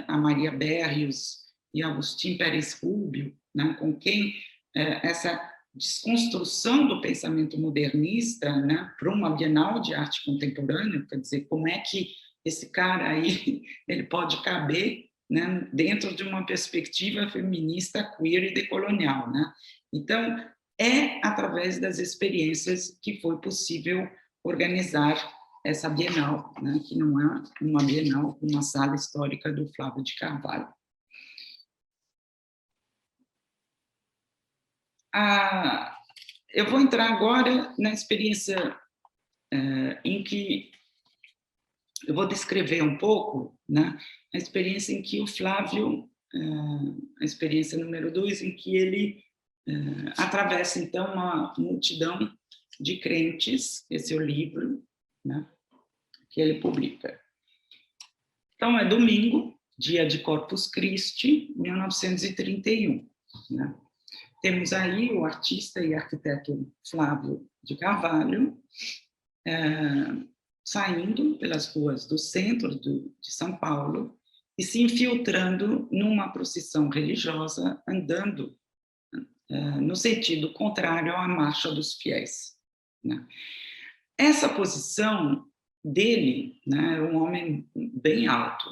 a Maria Berrios e Agustín Pérez Rubio, né, com quem essa desconstrução do pensamento modernista, né, para uma Bienal de Arte Contemporânea, quer dizer, como é que esse cara aí ele pode caber, né, dentro de uma perspectiva feminista, queer e decolonial, né? Então, é através das experiências que foi possível organizar essa Bienal, né, que não é uma Bienal, uma sala histórica do Flávio de Carvalho. Eu vou entrar agora na experiência em que eu vou descrever um pouco, né, a experiência em que o Flávio, a experiência número 2, em que ele atravessa, então, uma multidão de crentes, esse é o livro, né, que ele publica. Então, é domingo, dia de Corpus Christi, 1931. Né? Temos aí o artista e arquiteto Flávio de Carvalho, saindo pelas ruas do centro de São Paulo e se infiltrando numa procissão religiosa, andando no sentido contrário à marcha dos fiéis. Né? Essa posição dele, né, um homem bem alto,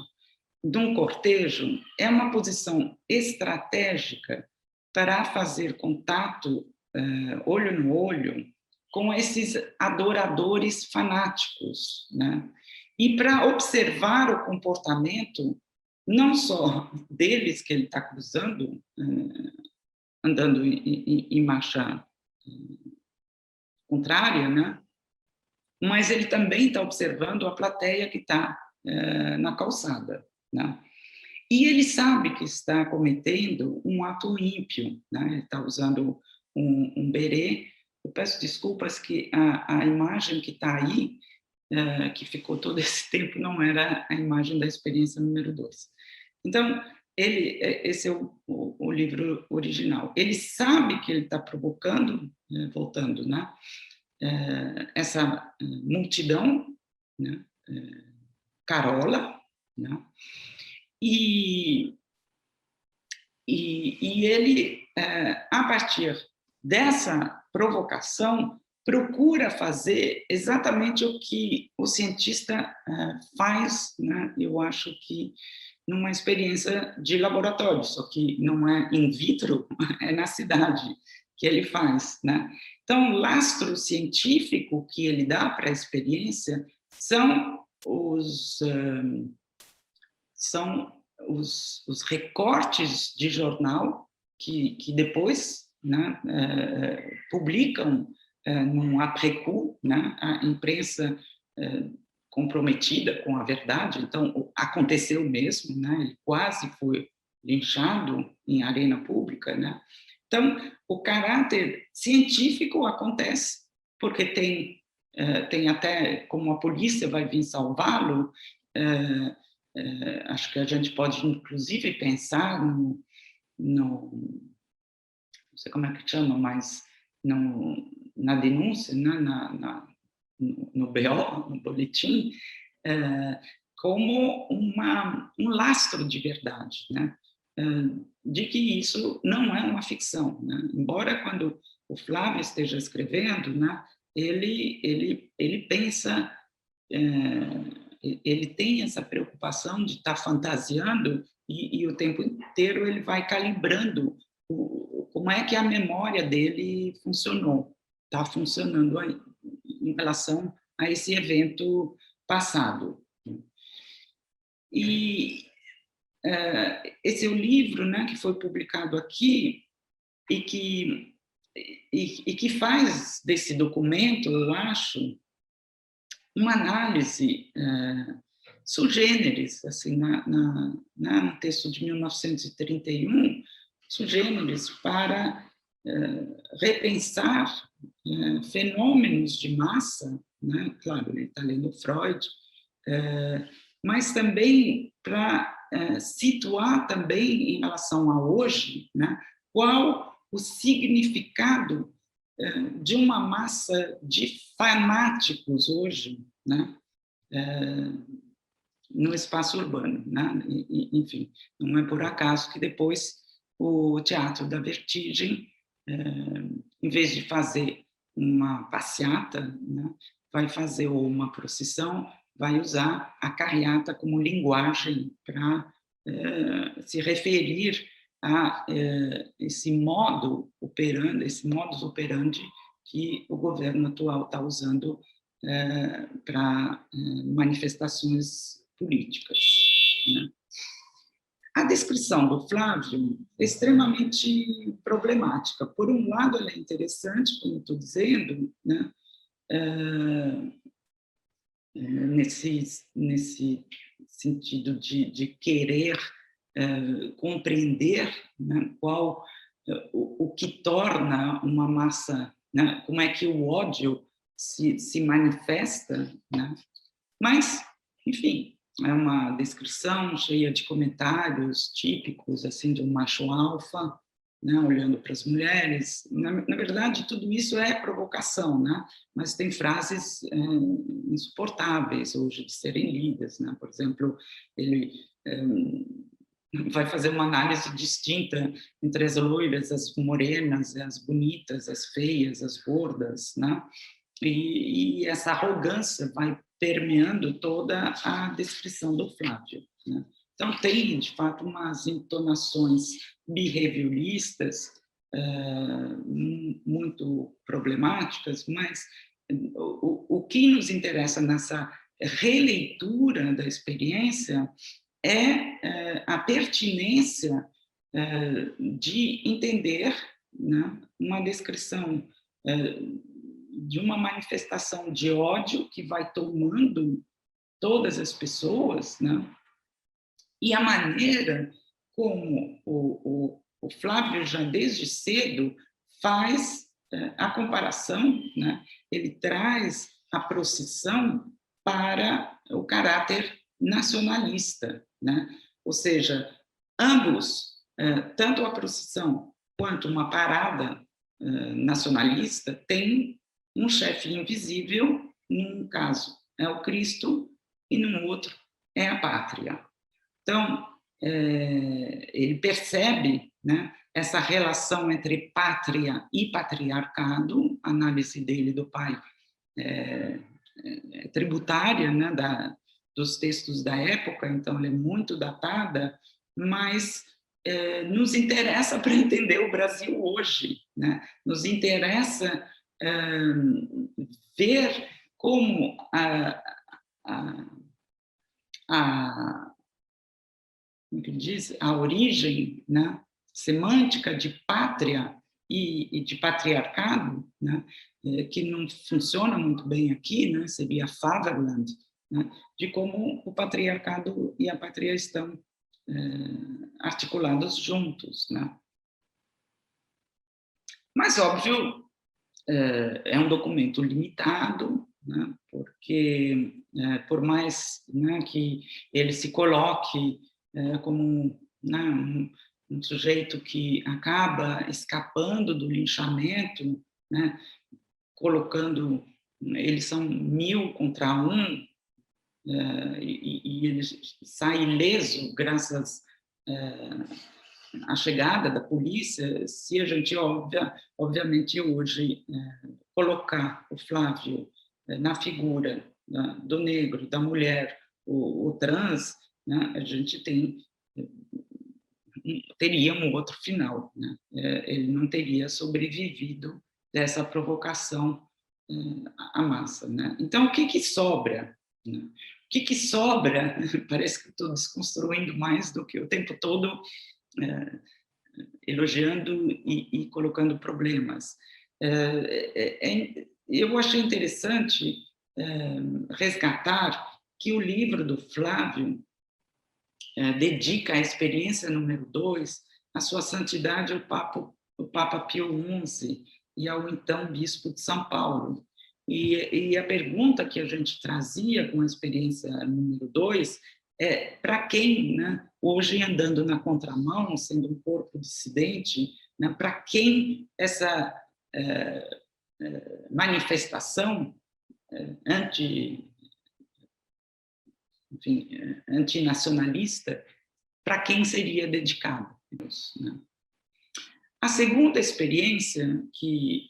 de um cortejo, é uma posição estratégica para fazer contato, olho no olho, com esses adoradores fanáticos, né? E para observar o comportamento, não só deles que ele está cruzando, andando em marcha contrária, né? Mas ele também está observando a plateia que está na calçada, né? E ele sabe que está cometendo um ato ímpio, né? Ele está usando um berê. Eu peço desculpas que a imagem que está aí, que ficou todo esse tempo, não era a imagem da experiência número 2. Então, esse é o livro original. Ele sabe que ele está provocando, voltando, né, essa multidão, né, carola, né, e ele, a partir dessa provocação, procura fazer exatamente o que o cientista faz, né, eu acho que numa experiência de laboratório, só que não é in vitro, é na cidade que ele faz, né? Então, o lastro científico que ele dá para a experiência são os recortes de jornal que depois, né, publicam num après-coup, né, a imprensa comprometida com a verdade. Então, aconteceu mesmo, né, ele quase foi linchado em arena pública, né? Então, o caráter científico acontece, porque tem até, como a polícia vai vir salvá-lo, acho que a gente pode, inclusive, pensar não sei como é que chama, mas na denúncia, né, no BO, no boletim, como um lastro de verdade, né? De que isso não é uma ficção, né? Embora quando o Flávio esteja escrevendo, né, ele pensa, ele tem essa preocupação de estar fantasiando e o tempo inteiro ele vai calibrando como é que a memória dele funcionou, está funcionando aí, em relação a esse evento passado. E esse é o livro, né, que foi publicado aqui e que faz desse documento, eu acho, uma análise sui generis, assim, no texto de 1931, sui generis para repensar fenômenos de massa, né? Claro, ele está lendo Freud, mas também para situar também em relação a hoje, né, qual o significado de uma massa de fanáticos hoje, né, no espaço urbano, né? Enfim, não é por acaso que depois o Teatro da Vertigem, em vez de fazer uma passeata, né, vai fazer ou uma procissão, vai usar a carreata como linguagem para se referir a esse modus operandi que o governo atual está usando para manifestações políticas, né? A descrição do Flávio é extremamente problemática. Por um lado, ela é interessante, como estou dizendo, né? Nesse sentido de querer compreender, né, qual o que torna uma massa, né, como é que o ódio se manifesta, né? Mas, enfim, é uma descrição cheia de comentários típicos assim de um macho alfa, né, olhando para as mulheres. Na verdade, tudo isso é provocação, né? Mas tem frases insuportáveis hoje de serem lidas, né? Por exemplo, ele vai fazer uma análise distinta entre as loiras, as morenas, as bonitas, as feias, as gordas, né? E essa arrogância vai permeando toda a descrição do Flávio, né? Então, tem, de fato, umas entonações behavioristas muito problemáticas, mas o que nos interessa nessa releitura da experiência é a pertinência de entender, né, uma descrição de uma manifestação de ódio que vai tomando todas as pessoas, né? E a maneira como o Flávio, já desde cedo, faz a comparação, né? Ele traz a procissão para o caráter nacionalista, né? Ou seja, ambos, tanto a procissão quanto uma parada nacionalista, tem um chefe invisível, num caso é o Cristo e num outro é a pátria. Então, ele percebe, né, essa relação entre pátria e patriarcado. A análise dele do pai é tributária, né, dos textos da época, então ela é muito datada, mas nos interessa para entender o Brasil hoje, né? Nos interessa ver como como que diz? A origem, né, semântica de pátria e de patriarcado, né, que não funciona muito bem aqui, né, seria Fatherland, né, de como o patriarcado e a pátria estão articulados juntos, né. Mas, óbvio, é um documento limitado, né, porque, por mais, né, que ele se coloque como, né, um sujeito que acaba escapando do linchamento, né, colocando, eles são 1000 contra 1, e ele sai ileso graças à chegada da polícia. Se a gente, obviamente, hoje colocar o Flávio na figura do negro, da mulher, o trans, né, a gente teria um outro final, né? Ele não teria sobrevivido dessa provocação à massa, né? Então, o que sobra? Né? O que sobra? Parece que estou desconstruindo mais do que o tempo todo elogiando e colocando problemas. Eu achei interessante resgatar que o livro do Flávio dedica a experiência número 2 à sua santidade, o Papa Pio XI, e ao então bispo de São Paulo. E a pergunta que a gente trazia com a experiência número 2 é: para quem, né, hoje andando na contramão, sendo um corpo dissidente, né, para quem essa manifestação antinacionalista, para quem seria dedicado? Né? A segunda experiência que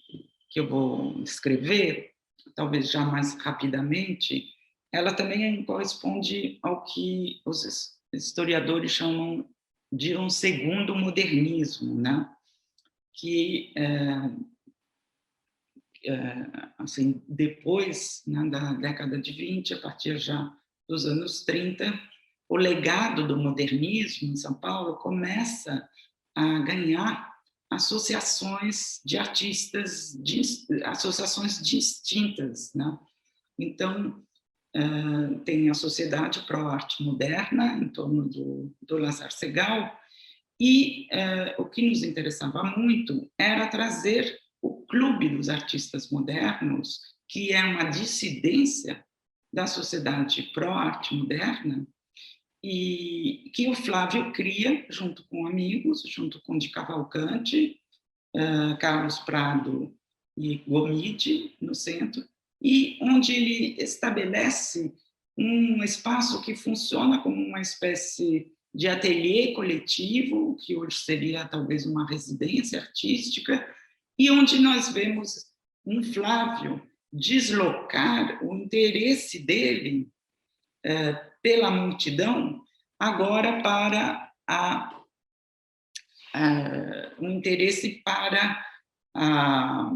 eu vou descrever, talvez já mais rapidamente, ela também corresponde ao que os historiadores chamam de um segundo modernismo, né? Que, assim, depois, né, da década de 20, a partir já dos anos 30, o legado do modernismo em São Paulo começa a ganhar associações de artistas, associações distintas, né? Então, tem a Sociedade Pro Arte Moderna, em torno do Lazar Segal, e o que nos interessava muito era trazer o Clube dos Artistas Modernos, que é uma dissidência da Sociedade Pro Arte Moderna, e que o Flávio cria junto com amigos, junto com Di Cavalcanti, Carlos Prado e Gomide, no centro, e onde ele estabelece um espaço que funciona como uma espécie de ateliê coletivo, que hoje seria talvez uma residência artística, e onde nós vemos um Flávio deslocar o interesse dele pela multidão agora para um interesse para a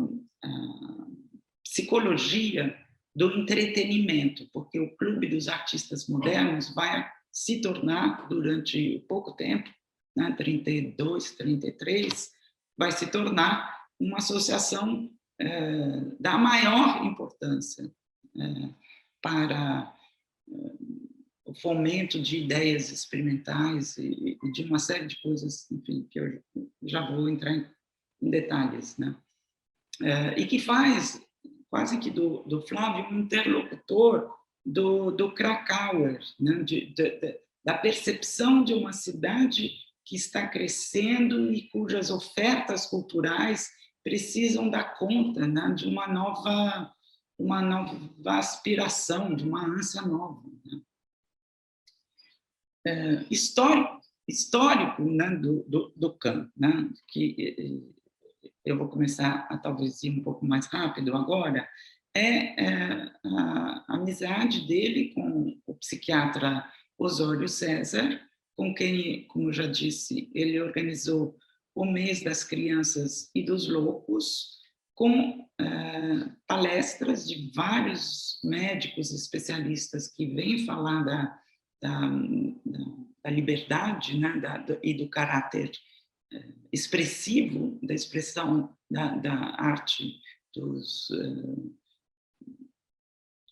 psicologia do entretenimento, porque o Clube dos Artistas Modernos vai se tornar, durante pouco tempo, né, 32, 33, vai se tornar uma associação da maior importância para o fomento de ideias experimentais e de uma série de coisas, enfim, que eu já vou entrar em detalhes, né? E que faz quase que do Flávio um interlocutor do Krakauer, né? Da percepção de uma cidade que está crescendo e cujas ofertas culturais precisam dar conta, né, de uma nova aspiração, de uma ânsia nova, né? Histórico, né, do Kahn, né, que eu vou começar a talvez ir um pouco mais rápido agora. a amizade dele com o psiquiatra Osório César, com quem, como eu já disse, ele organizou o Mês das Crianças e dos Loucos, com palestras de vários médicos especialistas que vêm falar da liberdade, né, e do caráter expressivo, da expressão da arte dos...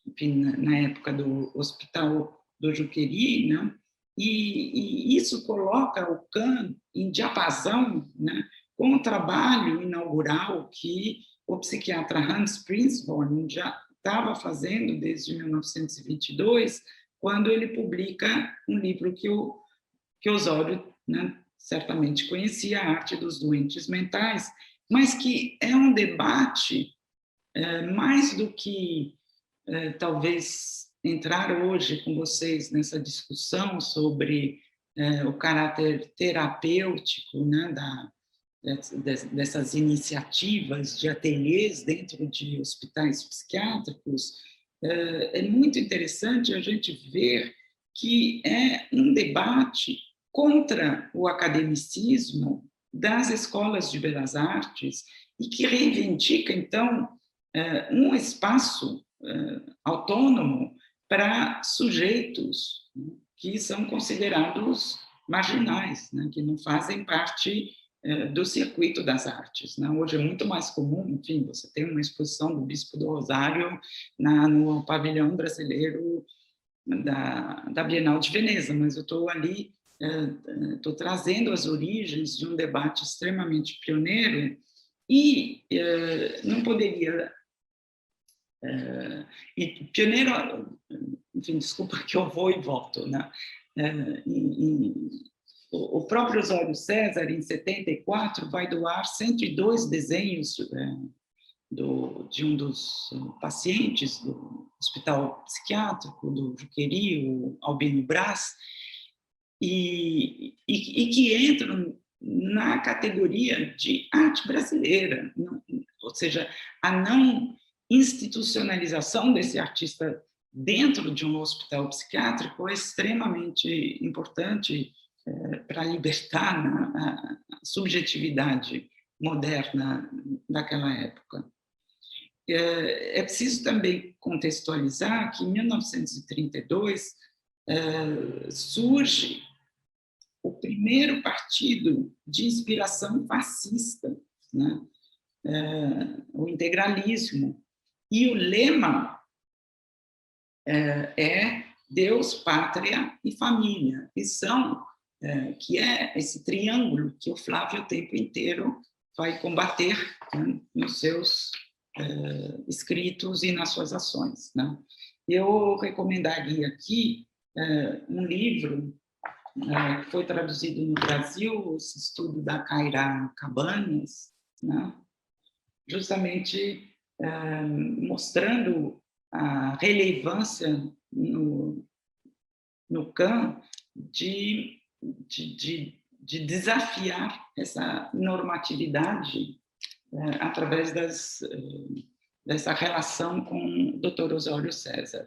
enfim, na época do Hospital do Juqueri, né? E isso coloca o CAN em diapasão, né, com o trabalho inaugural que o psiquiatra Hans Prinzhorn já estava fazendo desde 1922, quando ele publica um livro que Osório, né, certamente conhecia, A Arte dos Doentes Mentais, mas que é um debate mais do que talvez entrar hoje com vocês nessa discussão sobre o caráter terapêutico, né, dessas iniciativas de ateliês dentro de hospitais psiquiátricos. É muito interessante a gente ver que é um debate contra o academicismo das escolas de belas artes e que reivindica, então, um espaço autônomo para sujeitos que são considerados marginais, né, que não fazem parte do circuito das artes, né? Hoje é muito mais comum, enfim, você tem uma exposição do Bispo do Rosário no pavilhão brasileiro da Bienal de Veneza, mas eu estou ali, estou trazendo as origens de um debate extremamente pioneiro e não poderia... e pioneiro, enfim, desculpa que eu vou e volto, né? O próprio Osório César, em 74, vai doar 102 desenhos de um dos pacientes do hospital psiquiátrico do Juqueri, o Albino Brás, e que entram na categoria de arte brasileira, ou seja, a não institucionalização desse artista dentro de um hospital psiquiátrico é extremamente importante para libertar a subjetividade moderna daquela época. É preciso também contextualizar que em 1932 surge o primeiro partido de inspiração fascista, né? O integralismo. E o lema é Deus, Pátria e Família, que é esse triângulo que o Flávio o tempo inteiro vai combater, né, nos seus escritos e nas suas ações, né? Eu recomendaria aqui um livro que foi traduzido no Brasil, esse estudo da Kaira Cabanas, né, justamente mostrando a relevância no CAN de desafiar essa normatividade através dessa relação com o Dr. Osório César.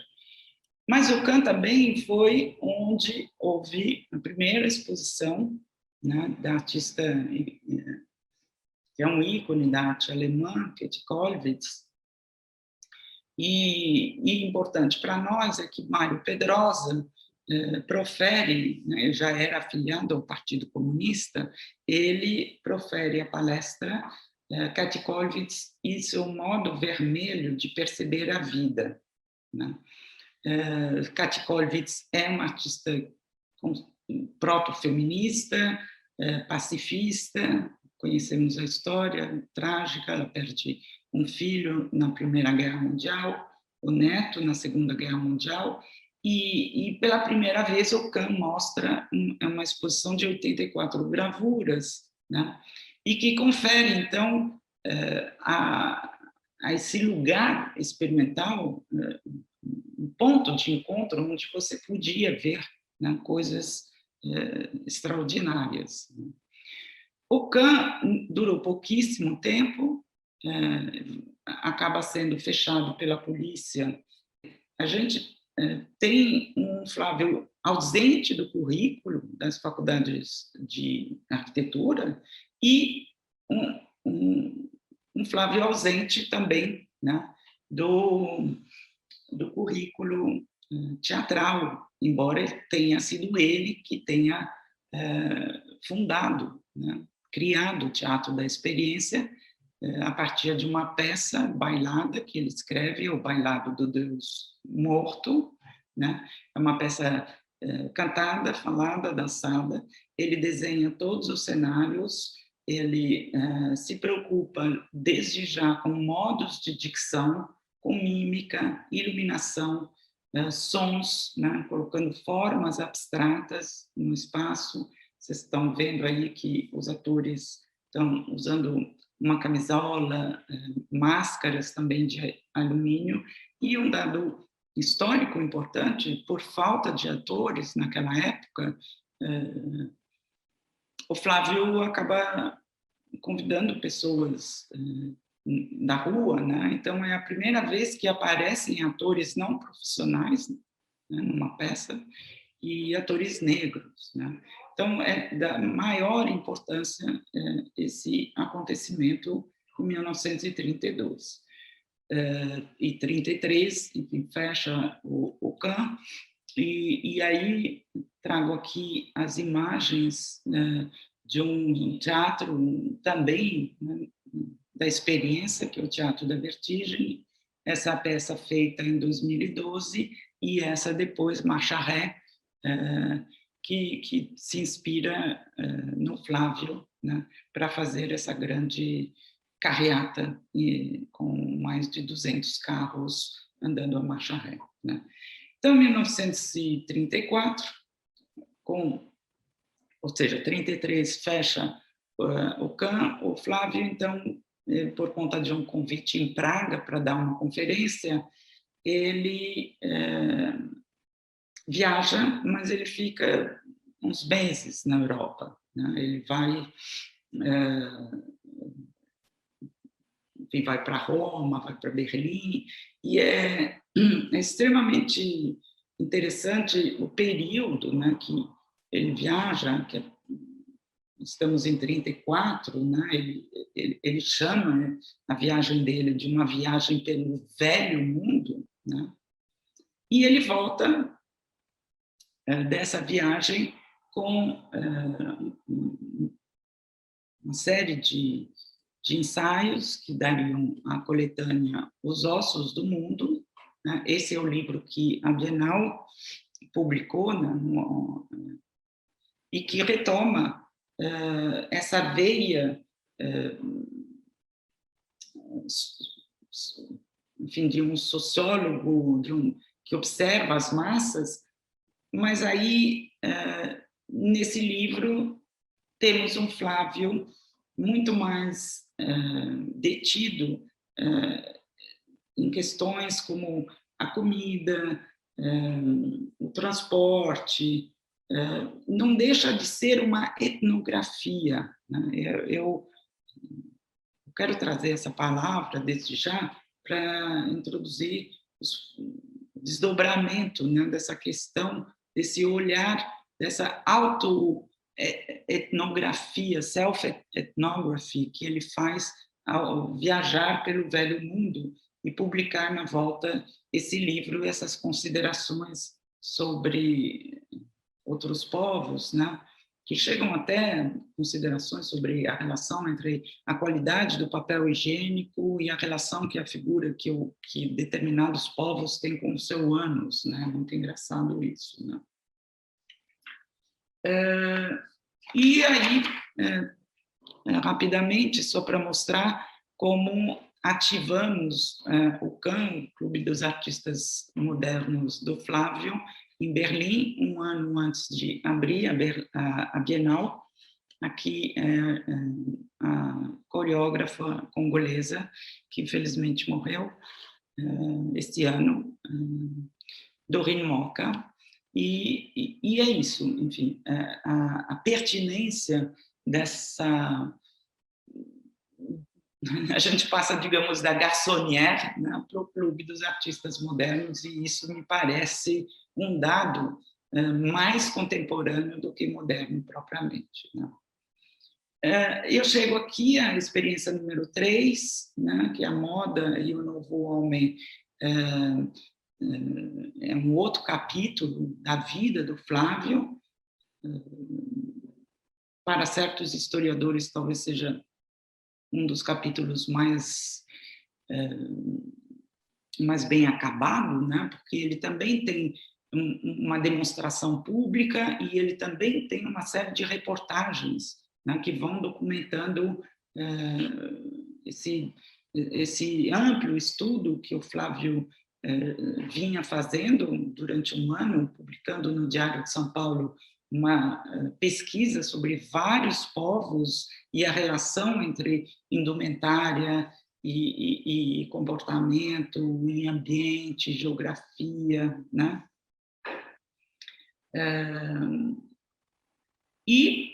Mas o CAN também foi onde houve a primeira exposição, né, da artista, que é um ícone da arte alemã, Käthe Kollwitz. E importante para nós é que Mário Pedrosa profere, né, já era afiliado ao Partido Comunista, ele profere a palestra Käthe Kollwitz e seu modo vermelho de perceber a vida, né? Käthe Kollwitz é uma artista proto-feminista, pacifista, conhecemos a história trágica, ela perde um filho na Primeira Guerra Mundial, o neto na Segunda Guerra Mundial, e pela primeira vez o CAN mostra uma exposição de 84 gravuras, né? E que confere, então, a esse lugar experimental, um ponto de encontro onde você podia ver, né, coisas extraordinárias. O CAN durou pouquíssimo tempo, acaba sendo fechado pela polícia. A gente tem um Flávio ausente do currículo das faculdades de arquitetura e um Flávio ausente também, né, do currículo teatral, embora tenha sido ele que tenha fundado, né, criado o Teatro da Experiência a partir de uma peça bailada que ele escreve, O Bailado do Deus Morto, né? É uma peça cantada, falada, dançada. Ele desenha todos os cenários, ele se preocupa desde já com modos de dicção, com mímica, iluminação, sons, né? Colocando formas abstratas no espaço. Vocês estão vendo aí que os atores estão usando uma camisola, máscaras também de alumínio, e um dado histórico importante, por falta de atores naquela época, o Flávio acaba convidando pessoas da rua, né? Então é a primeira vez que aparecem atores não profissionais, né, numa peça, e atores negros, né? Então, é da maior importância esse acontecimento em 1932. E 33, enfim, fecha o CAN, e aí trago aqui as imagens de um teatro também, né, da experiência, que é o Teatro da Vertigem, essa peça feita em 2012, e essa depois, Marcha Ré, que se inspira no Flávio, né, para fazer essa grande carreata com mais de 200 carros andando a marcha ré, né? Então, em 1934, ou seja, 33 fecha o CAN, o Flávio, então, por conta de um convite em Praga para dar uma conferência, ele viaja, mas ele fica uns meses na Europa, né? Ele vai para Roma, vai para Berlim, e é extremamente interessante o período, né, que ele viaja, que estamos em 34, né, ele chama, né, a viagem dele de uma viagem pelo velho mundo, né, e ele volta dessa viagem com uma série de ensaios que dariam a coletânea Os Ossos do Mundo, né? Esse é o livro que a Bienal publicou, né, e que retoma essa veia, enfim, de um sociólogo, que observa as massas, mas aí, nesse livro, temos um Flávio muito mais detido em questões como a comida, o transporte, não deixa de ser uma etnografia, né? Eu quero trazer essa palavra desde já para introduzir o desdobramento, né, dessa questão, desse olhar, dessa auto-etnografia, self-ethnography, que ele faz ao viajar pelo velho mundo e publicar na volta esse livro, essas considerações sobre outros povos, né, que chegam até considerações sobre a relação entre a qualidade do papel higiênico e a relação que a figura que determinados povos têm com o seu ânus, né? Muito engraçado isso, né? E aí, rapidamente, só para mostrar como ativamos o CAN, o Clube dos Artistas Modernos do Flávio, em Berlim, um ano antes de abrir a Bienal. Aqui a coreógrafa congolesa, que infelizmente morreu este ano, Dorine Moka, e é isso, enfim, a pertinência a gente passa, digamos, da garçonnière, né, para o clube dos artistas modernos, e isso me parece um dado mais contemporâneo do que moderno propriamente, né? Eu chego aqui à experiência número 3, né, que é a moda e o novo homem. É um outro capítulo da vida do Flávio. Para certos historiadores, talvez seja um dos capítulos mais bem acabado, né, porque ele também tem uma demonstração pública e ele também tem uma série de reportagens, né, que vão documentando esse amplo estudo que o Flávio vinha fazendo durante um ano, publicando no Diário de São Paulo uma pesquisa sobre vários povos e a relação entre indumentária e comportamento, e ambiente, geografia, né? E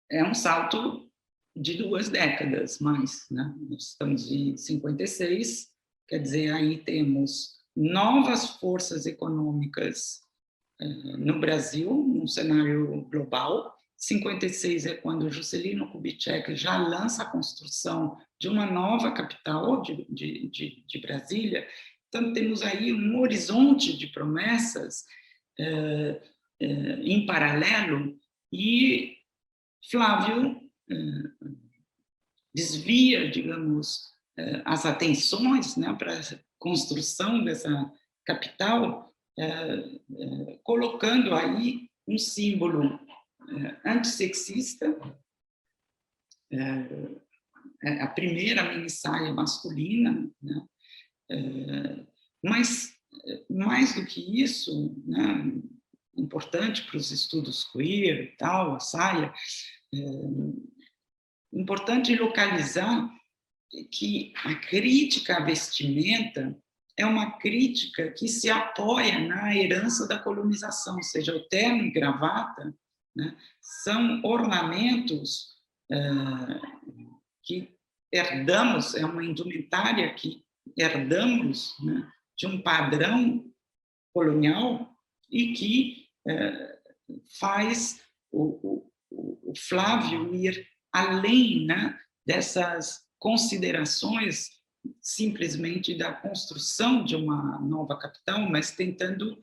é um salto de 2 décadas mais, né? Nós estamos em 56, quer dizer, aí temos novas forças econômicas no Brasil, num cenário global. 56 é quando Juscelino Kubitschek já lança a construção de uma nova capital de Brasília. Então, temos aí um horizonte de promessas em paralelo, e Flávio desvia, digamos, as atenções, né, para a construção dessa capital, colocando aí um símbolo antissexista, a primeira minissaia masculina, né, mas, mais do que isso, né, importante para os estudos queer e tal, a saia, importante localizar que a crítica à vestimenta é uma crítica que se apoia na herança da colonização, ou seja, o terno e gravata, né, são ornamentos que herdamos, é uma indumentária que herdamos, né, de um padrão colonial e que faz o Flávio ir além, né, dessas considerações simplesmente da construção de uma nova capital, mas tentando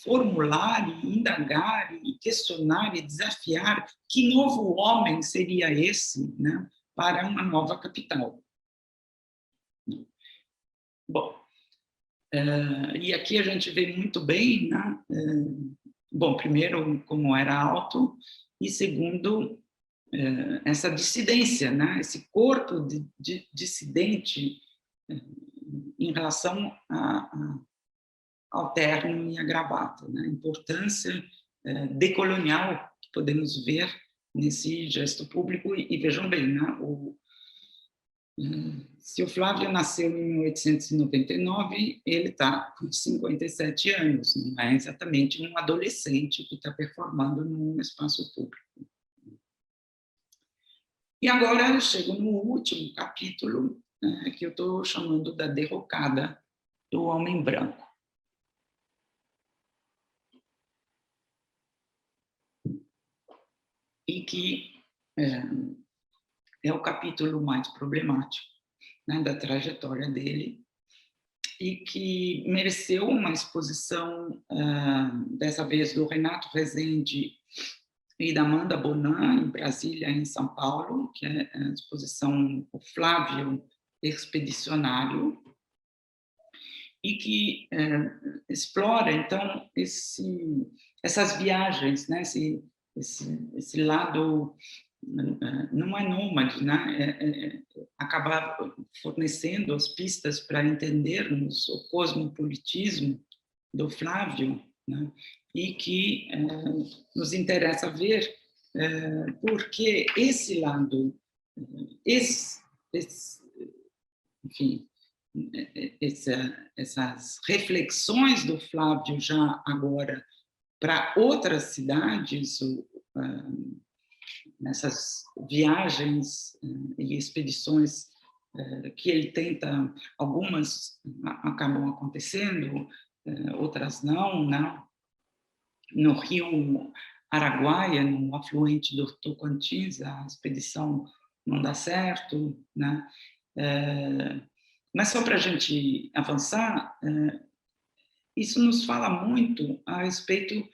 formular e indagar e questionar e desafiar que novo homem seria esse, né, para uma nova capital. Bom, e aqui a gente vê muito bem, né, bom, primeiro, como era alto, e segundo, essa dissidência, né, esse corpo dissidente em relação ao terno e à gravata, né, a importância decolonial que podemos ver nesse gesto público. E vejam bem, né, se o Flávio nasceu em 1899, ele está com 57 anos, não é exatamente um adolescente que está performando num espaço público. E agora eu chego no último capítulo, que eu estou chamando da derrocada do homem branco. E que é o capítulo mais problemático, né, da trajetória dele, e que mereceu uma exposição, dessa vez, do Renato Rezende e da Amanda Bonan, em Brasília, em São Paulo, que é a exposição O Flávio Expedicionário, e que explora, então, essas viagens, né, esse lado, não é nômade, né, acaba fornecendo as pistas para entendermos o cosmopolitismo do Flávio, né, e que nos interessa ver porque esse lado, enfim, essas reflexões do Flávio já agora para outras cidades, nessas viagens e expedições que ele tenta, algumas acabam acontecendo, outras não, né? No rio Araguaia, no afluente do Tocantins, a expedição não dá certo, né? Mas só para a gente avançar, isso nos fala muito a respeito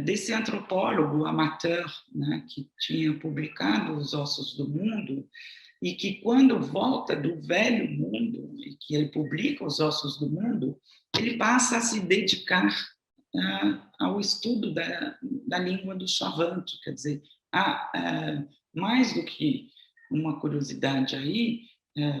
desse antropólogo amateur, né, que tinha publicado Os Ossos do Mundo, e que, quando volta do velho mundo, e que ele publica Os Ossos do Mundo, ele passa a se dedicar ao estudo da língua do Xavante, quer dizer, mais do que uma curiosidade aí,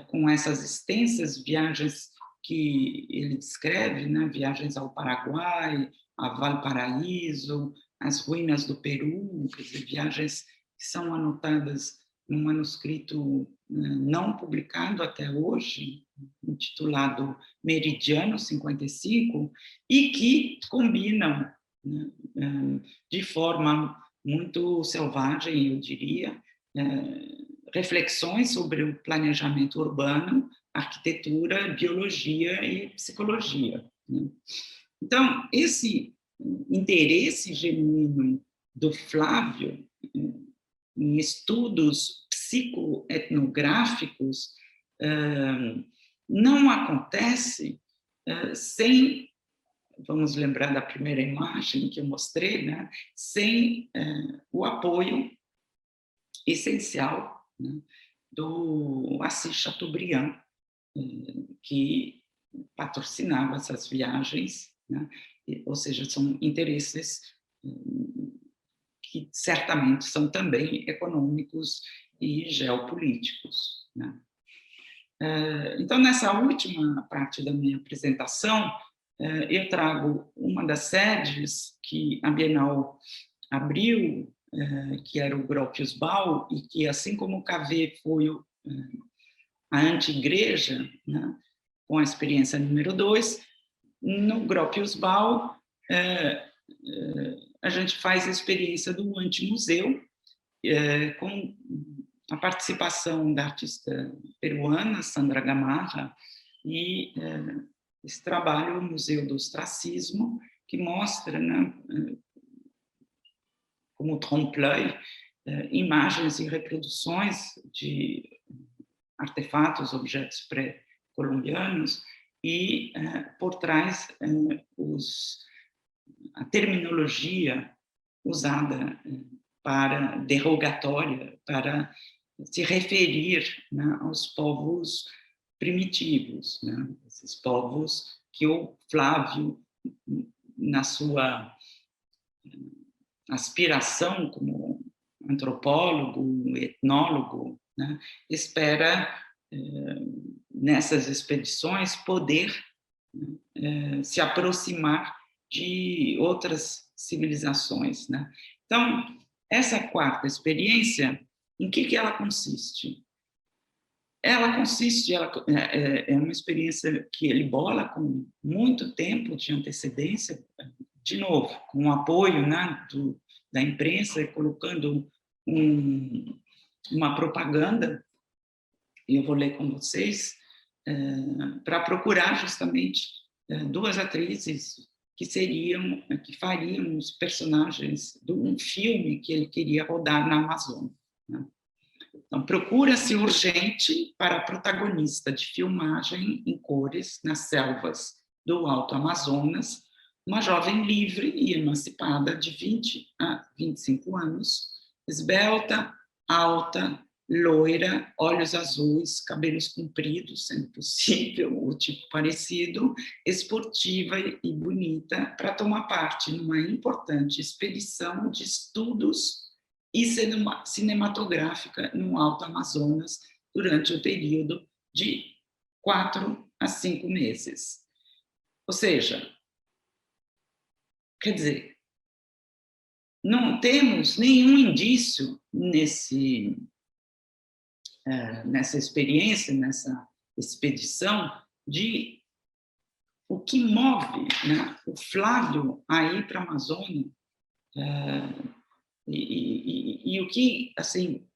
com essas extensas viagens que ele descreve, né, viagens ao Paraguai, a Valparaíso, as ruínas do Peru, quer dizer, viagens que são anotadas num manuscrito não publicado até hoje, intitulado Meridiano 55, e que combinam, né, de forma muito selvagem, eu diria, reflexões sobre o planejamento urbano, arquitetura, biologia e psicologia, né? Então, esse interesse genuíno do Flávio em estudos psicoetnográficos não acontece sem, vamos lembrar da primeira imagem que eu mostrei, né, sem o apoio essencial, né, do Assis Chateaubriand, que patrocinava essas viagens, né? Ou seja, são interesses que certamente são também econômicos e geopolíticos, né? Então, nessa última parte da minha apresentação, eu trago uma das sedes que a Bienal abriu, que era o Gropiusbau, e que, assim como o KV foi a anti-igreja, né, com a experiência número 2, no Gropiusbau a gente faz a experiência do antimuseu, com a participação da artista peruana Sandra Gamarra, e esse trabalho, o Museu do Ostracismo, que mostra, né, como trompe-l'œil, imagens e reproduções de artefatos, objetos pré-colombianos, e por trás a terminologia usada para derrogatória, para se referir, né, aos povos primitivos, né, esses povos que o Flávio, na sua aspiração como antropólogo, etnólogo, né, espera, nessas expedições, poder se aproximar de outras civilizações, né? Então, essa quarta experiência, em que ela consiste? Ela é uma experiência que ele bola com muito tempo de antecedência, de novo, com o apoio, né, da imprensa, colocando uma propaganda, e eu vou ler com vocês, para procurar justamente duas atrizes que fariam os personagens de um filme que ele queria rodar na Amazônia, né? Então, procura-se urgente para a protagonista de filmagem em cores nas selvas do Alto Amazonas, uma jovem livre e emancipada de 20 a 25 anos, esbelta, alta, loira, olhos azuis, cabelos compridos, sendo possível o tipo parecido, esportiva e bonita, para tomar parte numa importante expedição de estudos e cinematográfica no Alto Amazonas durante o período de 4 a 5 meses. Ou seja, quer dizer, não temos nenhum indício nessa experiência, nessa expedição, de o que move, né, o Flávio a ir para a Amazônia, E o que, assim,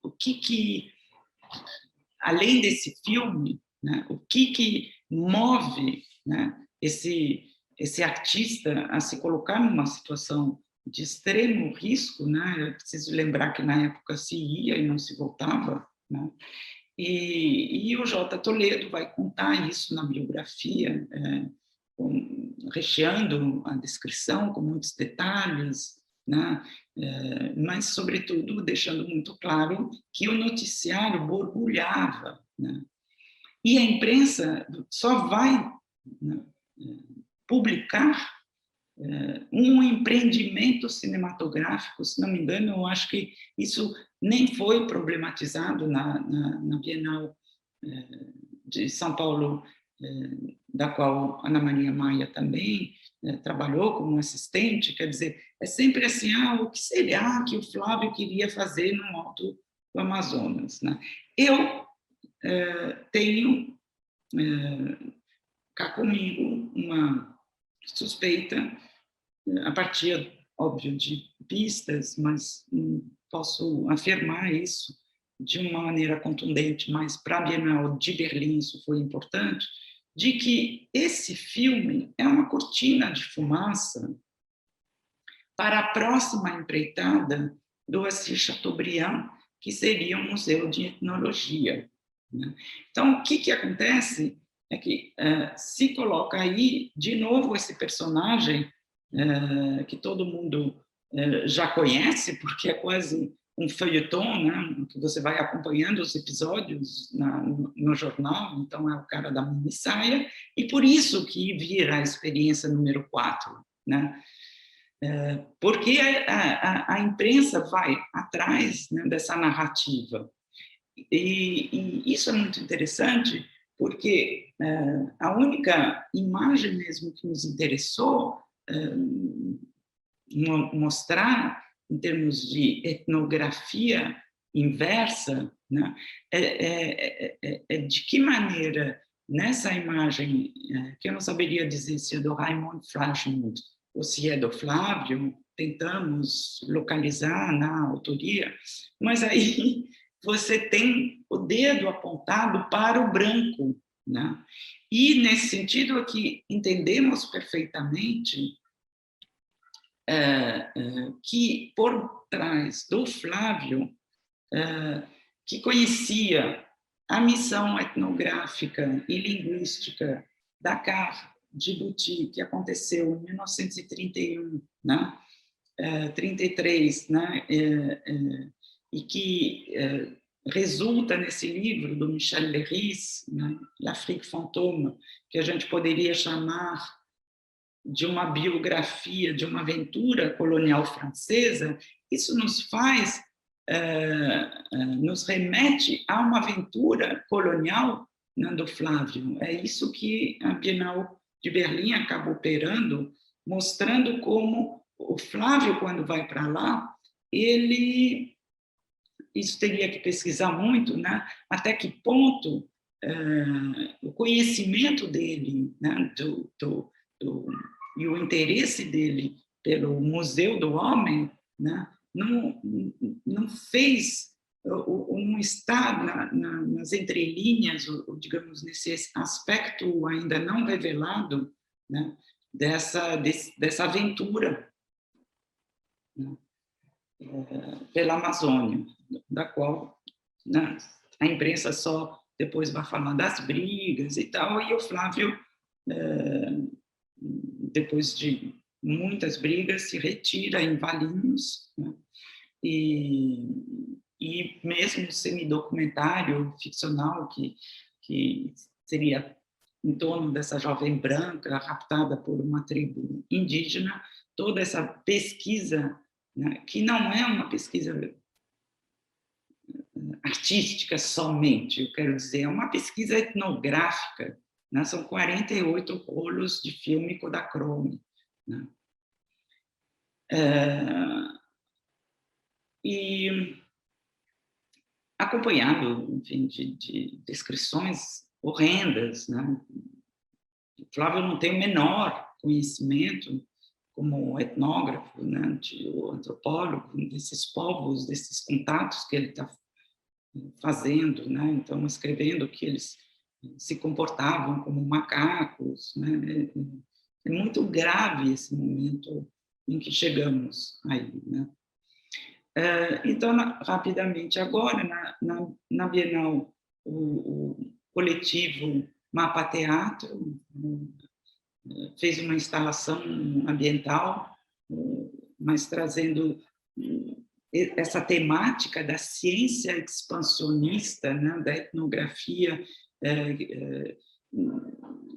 além desse filme, né, o que move, né, esse artista a se colocar numa situação de extremo risco, né? Eu preciso lembrar que na época se ia e não se voltava, né? E o J. Toledo vai contar isso na biografia, recheando a descrição com muitos detalhes, né? Mas, sobretudo, deixando muito claro que o noticiário borbulhava, né? E a imprensa só vai, né, publicar um empreendimento cinematográfico, se não me engano, eu acho que isso nem foi problematizado na Bienal de São Paulo, da qual Ana Maria Maia também trabalhou como assistente. Quer dizer, é sempre assim, o que será que o Flávio queria fazer no Alto do Amazonas, né? Eu tenho cá comigo uma suspeita, a partir, óbvio, de pistas, mas não posso afirmar isso de uma maneira contundente, mas para a Bienal de Berlim isso foi importante, de que esse filme é uma cortina de fumaça para a próxima empreitada do Assis Chateaubriand, que seria um museu de etnologia, né? Então, o que acontece é que se coloca aí, de novo, esse personagem que todo mundo já conhece, porque é quase um feuilleton, né? Que você vai acompanhando os episódios no jornal, então é o cara da minissaia, e por isso que vira a experiência número 4, né? Porque a imprensa vai atrás, né, dessa narrativa. E isso é muito interessante, porque a única imagem mesmo que nos interessou mostrar, em termos de etnografia inversa, né, de que maneira, nessa imagem, que eu não saberia dizer se é do Raymond Flaschmund ou se é do Flávio, tentamos localizar na autoria, mas aí você tem o dedo apontado para o branco, né? E, nesse sentido, aqui entendemos perfeitamente que, por trás do Flávio, que conhecia a missão etnográfica e linguística da CAR Djibouti, que aconteceu em 1931, né? 33, né? E que resulta nesse livro do Michel Leiris, né? L'Afrique fantôme, que a gente poderia chamar de uma biografia, de uma aventura colonial francesa. Isso nos faz, nos remete a uma aventura colonial, né, do Flávio. É isso que a Bienal de Berlim acaba operando, mostrando como o Flávio, quando vai para lá, ele, isso teria que pesquisar muito, né, até que ponto o conhecimento dele, né, e o interesse dele pelo Museu do Homem, né, não fez, não está nas entrelinhas, ou, digamos, nesse aspecto ainda não revelado, né, dessa aventura, né, pela Amazônia, da qual, né, a imprensa só depois vai falar das brigas e tal, e o Flávio, depois de muitas brigas, se retira em Valinhos, né? E mesmo o semidocumentário ficcional, que seria em torno dessa jovem branca raptada por uma tribo indígena, toda essa pesquisa, né, que não é uma pesquisa artística somente, eu quero dizer, é uma pesquisa etnográfica, né? São 48 rolos de filme Kodachrome, né? E acompanhado, enfim, de descrições horrendas, né? O Flávio não tem o menor conhecimento como etnógrafo, né, o antropólogo, desses povos, desses contatos que ele está fazendo, né, então escrevendo que eles se comportavam como macacos, né, é muito grave esse momento em que chegamos aí, né. Então, rapidamente, agora, na Bienal, o coletivo Mapa Teatro fez uma instalação ambiental, mas trazendo essa temática da ciência expansionista, né, da etnografia,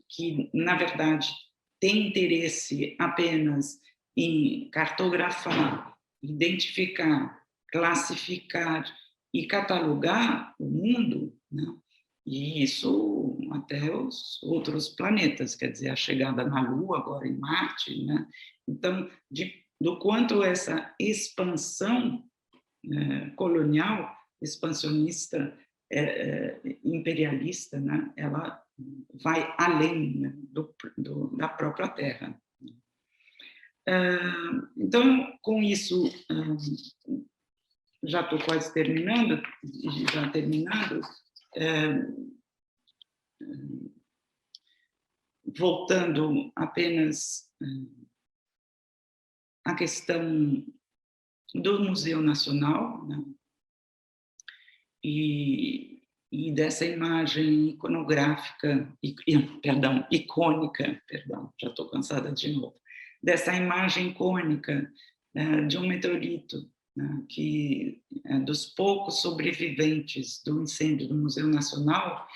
que, na verdade, tem interesse apenas em cartografar, identificar, classificar e catalogar o mundo, né? E isso até os outros planetas, quer dizer, a chegada na Lua, agora em Marte, né? Então, do quanto essa expansão colonial, expansionista, imperialista, né? Ela vai além, né, da própria Terra. Então, com isso, já estou quase terminando, já terminado, voltando apenas à questão do Museu Nacional, né? E dessa imagem iconográfica, icônica, já estou cansada de novo, dessa imagem icônica de um meteorito, né, que é dos poucos sobreviventes do incêndio do Museu Nacional.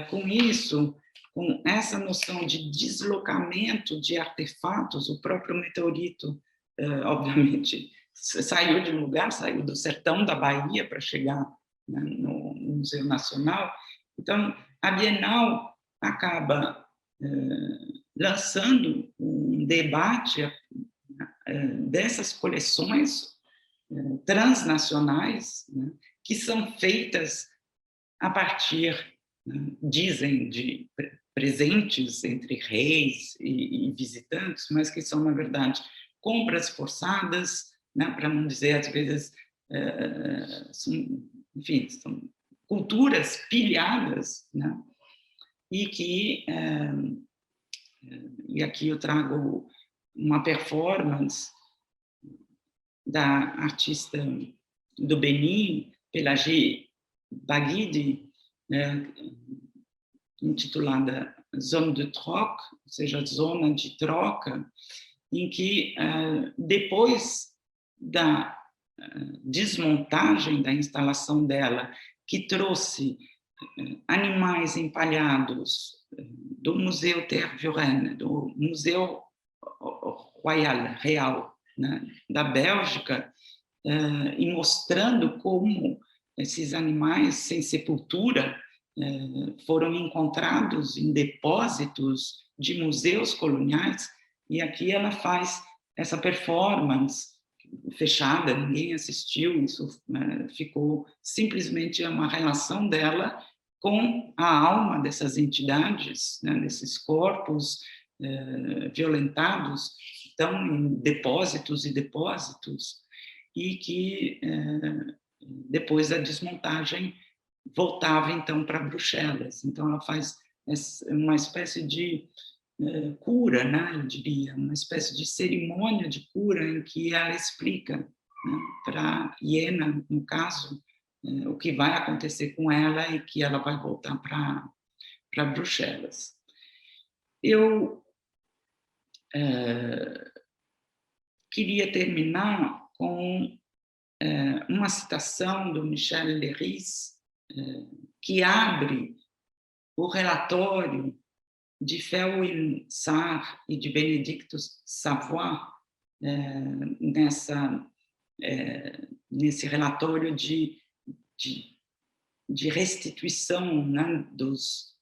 Com isso, com essa noção de deslocamento de artefatos, o próprio meteorito, obviamente, saiu de um lugar, saiu do sertão da Bahia para chegar, né, no Museu Nacional. Então, a Bienal acaba lançando um debate dessas coleções transnacionais, né, que são feitas a partir, né, dizem, de presentes entre reis e visitantes, mas que são, na verdade, compras forçadas, né, para não dizer, às vezes, enfim, são culturas pilhadas, né, e que, e aqui eu trago uma performance da artista do Benin, Pelagie Baguidi, né, intitulada Zone de Troc, ou seja, zona de troca, em que, depois da desmontagem da instalação dela, que trouxe animais empalhados do Museu Tervuren, do Museu Real, né, da Bélgica, e mostrando como esses animais sem sepultura foram encontrados em depósitos de museus coloniais, e aqui ela faz essa performance fechada, ninguém assistiu, isso ficou simplesmente uma relação dela com a alma dessas entidades, né, desses corpos violentados, estão em depósitos e depósitos, e que depois da desmontagem voltava então para Bruxelas. Então ela faz uma espécie de cura, né, eu diria, uma espécie de cerimônia de cura em que ela explica, né, para Iena, no caso, o que vai acontecer com ela e que ela vai voltar para Bruxelas. Eu queria terminar com uma citação do Michel Leiris, que abre o relatório de Felwine Sarr e de Benedictus Savoy, nesse relatório de restituição, né, dos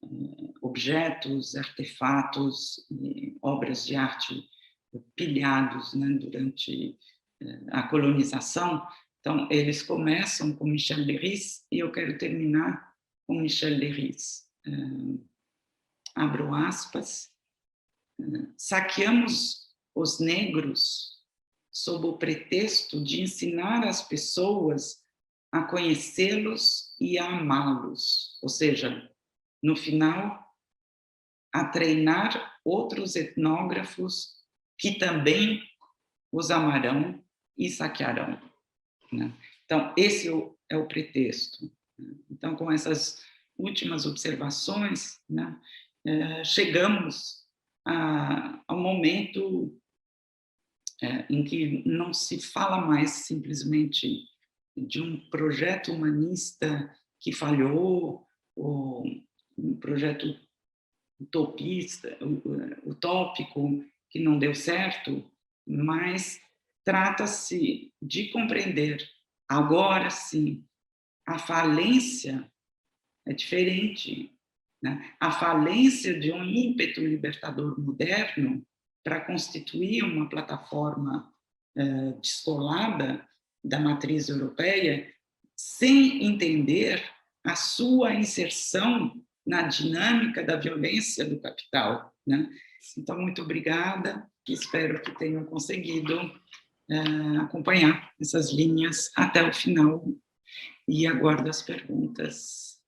objetos, artefatos e obras de arte pilhados, né, durante a colonização. Então, eles começam com Michel Leiris e eu quero terminar com Michel Leiris. Abro aspas. Saqueamos os negros sob o pretexto de ensinar as pessoas a conhecê-los e a amá-los, ou seja, no final, a treinar outros etnógrafos que também os amarão e saquearão, né? Então, esse é o pretexto. Então, com essas últimas observações, né, chegamos ao momento em que não se fala mais simplesmente de um projeto humanista que falhou, ou um projeto utopista, utópico que não deu certo, mas trata-se de compreender, agora sim, a falência é diferente, né? A falência de um ímpeto libertador moderno para constituir uma plataforma descolada da matriz europeia, sem entender a sua inserção na dinâmica da violência do capital, né? Então, muito obrigada, espero que tenham conseguido acompanhar essas linhas até o final e aguardo as perguntas.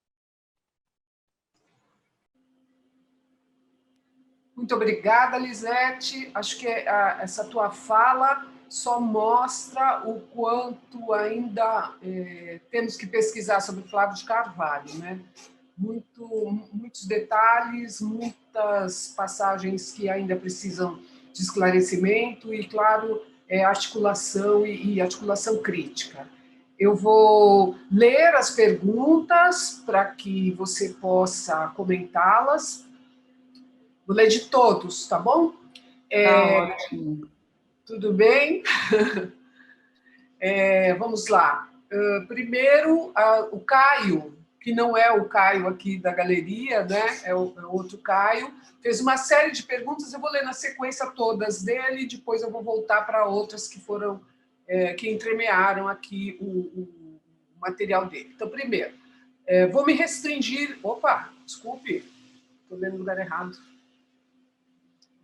Muito obrigada, Lisete. Acho que essa tua fala só mostra o quanto ainda temos que pesquisar sobre Flávio de Carvalho, né? Muitos detalhes, muitas passagens que ainda precisam de esclarecimento e, claro, articulação e articulação crítica. Eu vou ler as perguntas para que você possa comentá-las. Vou ler de todos, tá bom? Tá ótimo. Tudo bem? Vamos lá. Primeiro, o Caio, que não é o Caio aqui da galeria, né? É o outro Caio, fez uma série de perguntas. Eu vou ler na sequência todas dele, depois eu vou voltar para outras que foram, que entremearam aqui o material dele. Então, primeiro, vou me restringir. Opa, desculpe, estou lendo no lugar errado.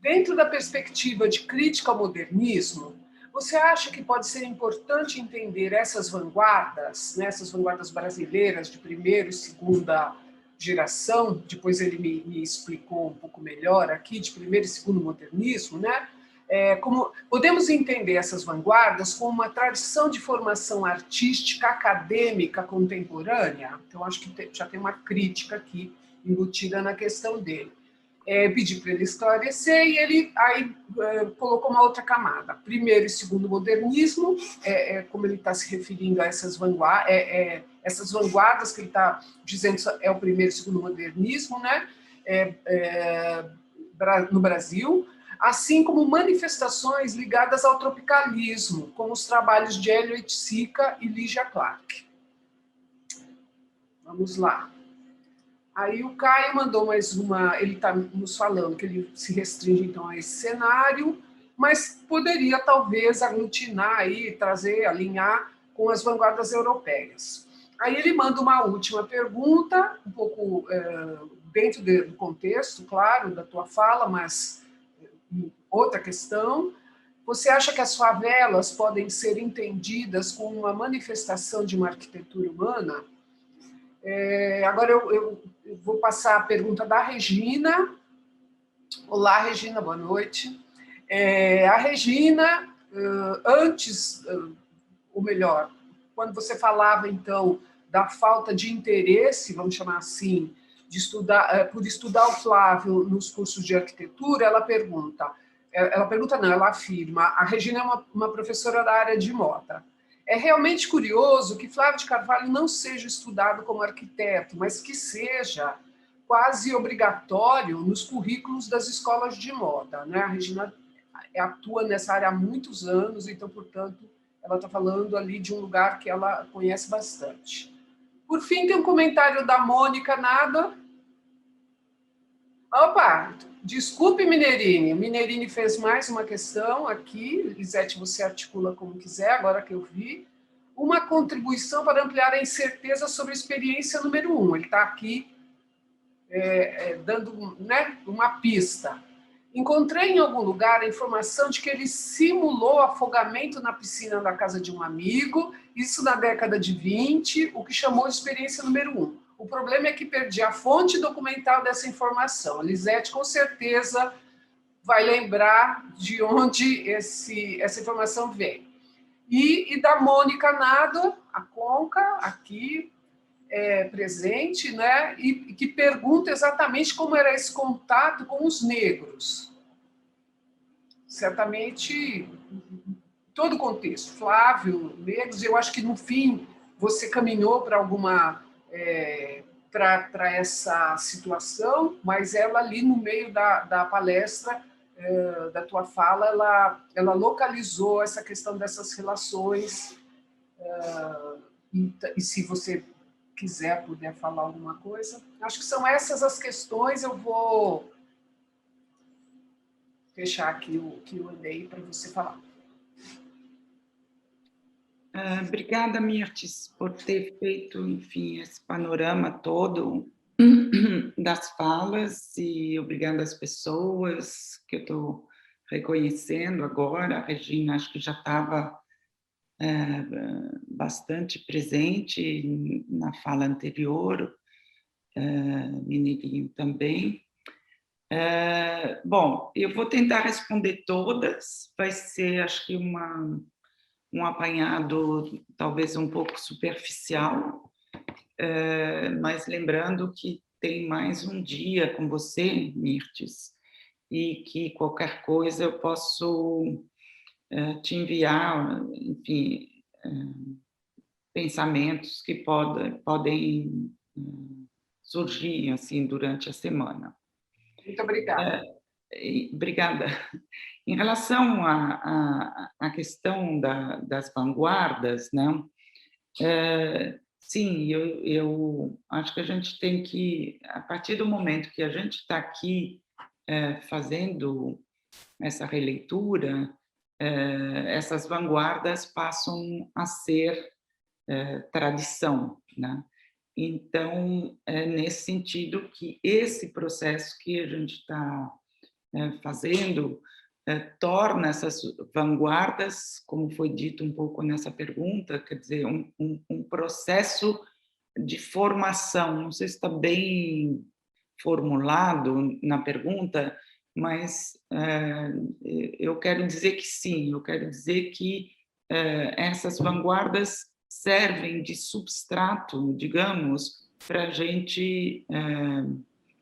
Dentro da perspectiva de crítica ao modernismo, você acha que pode ser importante entender essas vanguardas, né, essas vanguardas brasileiras de primeira e segunda geração? Depois ele me explicou um pouco melhor aqui, de primeiro e segundo modernismo, né? Como podemos entender essas vanguardas como uma tradição de formação artística acadêmica contemporânea? Então, acho que já tem uma crítica aqui embutida na questão dele. Pedi para ele esclarecer e ele aí colocou uma outra camada. Primeiro e segundo modernismo, como ele está se referindo a essas vanguardas que ele está dizendo é o primeiro e segundo modernismo, né? No Brasil, assim como manifestações ligadas ao tropicalismo, como os trabalhos de Elliot Sica e Lygia Clark. Vamos lá. Aí o Caio mandou mais uma, ele está nos falando que ele se restringe então a esse cenário, mas poderia talvez aglutinar aí, trazer, alinhar com as vanguardas europeias. Aí ele manda uma última pergunta, um pouco dentro do contexto, claro, da tua fala, mas outra questão. Você acha que as favelas podem ser entendidas como uma manifestação de uma arquitetura humana? Agora eu vou passar a pergunta da Regina. Olá, Regina, boa noite. A Regina, antes, ou melhor, quando você falava, então, da falta de interesse, vamos chamar assim, de estudar, por estudar o Flávio nos cursos de arquitetura, ela afirma, a Regina é uma professora da área de moda. É realmente curioso que Flávio de Carvalho não seja estudado como arquiteto, mas que seja quase obrigatório nos currículos das escolas de moda, né? A Regina atua nessa área há muitos anos, então, portanto, ela está falando ali de um lugar que ela conhece bastante. Por fim, tem um comentário da Mônica Nada. Opa, desculpe, Minerini. Minerini fez mais uma questão aqui. Lisete, você articula como quiser, agora que eu vi. Uma contribuição para ampliar a incerteza sobre a experiência número 1. Ele está aqui dando, né, uma pista. Encontrei em algum lugar a informação de que ele simulou afogamento na piscina da casa de um amigo, isso na década de 20, o que chamou de experiência número 1. O problema é que perdi a fonte documental dessa informação. A Lisete, com certeza, vai lembrar de onde essa informação vem. E da Mônica Nado, a Conca, aqui presente, né? E que pergunta exatamente como era esse contato com os negros. Certamente, todo o contexto, Flávio, negros, eu acho que no fim você caminhou para alguma para essa situação, mas ela ali no meio da palestra, da tua fala, ela localizou essa questão dessas relações, e se você puder falar alguma coisa. Acho que são essas as questões, eu vou fechar aqui o Q&A para você falar. Obrigada, Mirtes, por ter feito, enfim, esse panorama todo das falas, e obrigada às pessoas que eu estou reconhecendo agora. A Regina acho que já estava bastante presente na fala anterior, Mineirinho também. Bom, eu vou tentar responder todas, vai ser, acho que, um apanhado talvez um pouco superficial, mas lembrando que tem mais um dia com você, Mirtes, e que qualquer coisa eu posso te enviar, enfim, pensamentos que podem surgir assim durante a semana. Muito obrigada. Obrigada. Em relação à questão das vanguardas, né? Sim, eu acho que a gente tem que, a partir do momento que a gente está aqui fazendo essa releitura, essas vanguardas passam a ser tradição, né? Então, é nesse sentido que esse processo que a gente está fazendo torna essas vanguardas, como foi dito um pouco nessa pergunta, quer dizer, um processo de formação. Não sei se está bem formulado na pergunta, mas eu quero dizer que sim, eu quero dizer que essas vanguardas servem de substrato, digamos, para a gente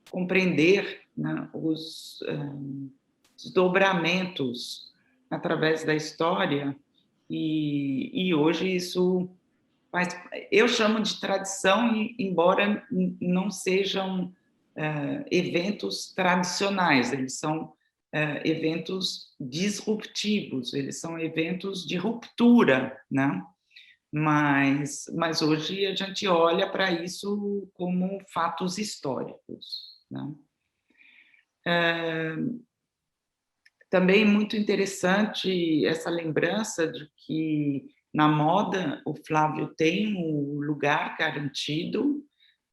compreender, né, os desdobramentos através da história, e hoje isso faz, eu chamo de tradição, embora não sejam eventos tradicionais, eles são eventos disruptivos, eles são eventos de ruptura, né? Mas hoje a gente olha para isso como fatos históricos, né? Também muito interessante essa lembrança de que na moda o Flávio tem um lugar garantido,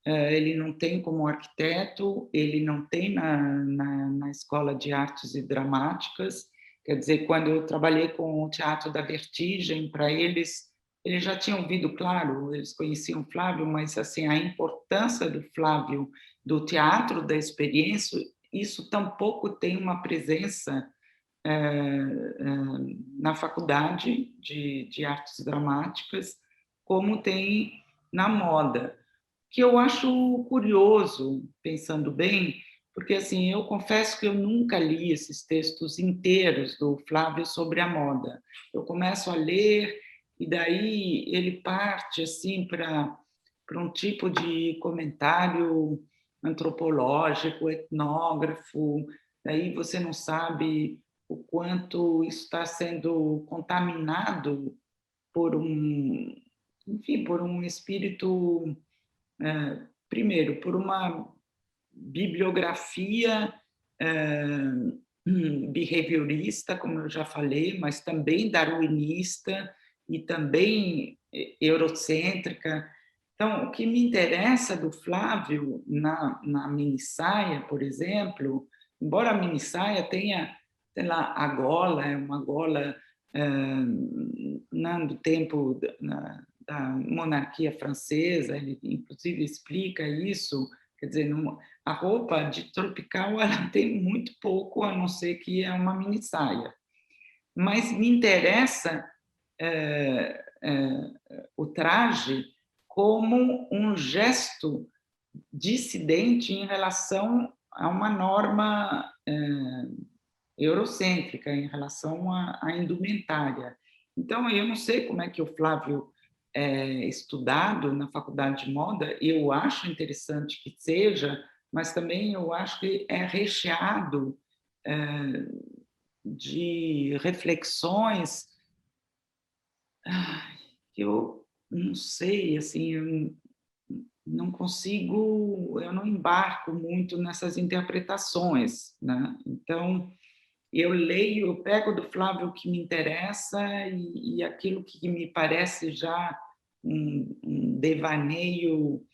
ele não tem como arquiteto, ele não tem na Escola de Artes e Dramáticas, quer dizer, quando eu trabalhei com o Teatro da Vertigem, para eles já tinham ouvido, claro, eles conheciam o Flávio, mas assim, a importância do Flávio, do teatro, da experiência, isso tampouco tem uma presença na faculdade de artes dramáticas, como tem na moda, que eu acho curioso, pensando bem, porque assim, eu confesso que eu nunca li esses textos inteiros do Flávio sobre a moda. Eu começo a ler e daí ele parte assim para um tipo de comentário antropológico, etnógrafo, daí você não sabe o quanto isso está sendo contaminado por enfim, por um espírito, primeiro, por uma bibliografia behaviorista, como eu já falei, mas também darwinista e também eurocêntrica. Então, o que me interessa do Flávio na minissaia, por exemplo, embora a minissaia tenha, sei lá, a gola, é uma gola do tempo da monarquia francesa, ele inclusive explica isso, quer dizer, a roupa de tropical ela tem muito pouco, a não ser que é uma minissaia. Mas me interessa o traje como um gesto dissidente em relação a uma norma eurocêntrica, em relação à indumentária. Então, eu não sei como é que o Flávio é estudado na faculdade de moda, eu acho interessante que seja, mas também eu acho que é recheado de reflexões que eu não sei, assim, eu não consigo, eu não embarco muito nessas interpretações, né? Então, eu leio, eu pego do Flávio o que me interessa e aquilo que me parece já um devaneio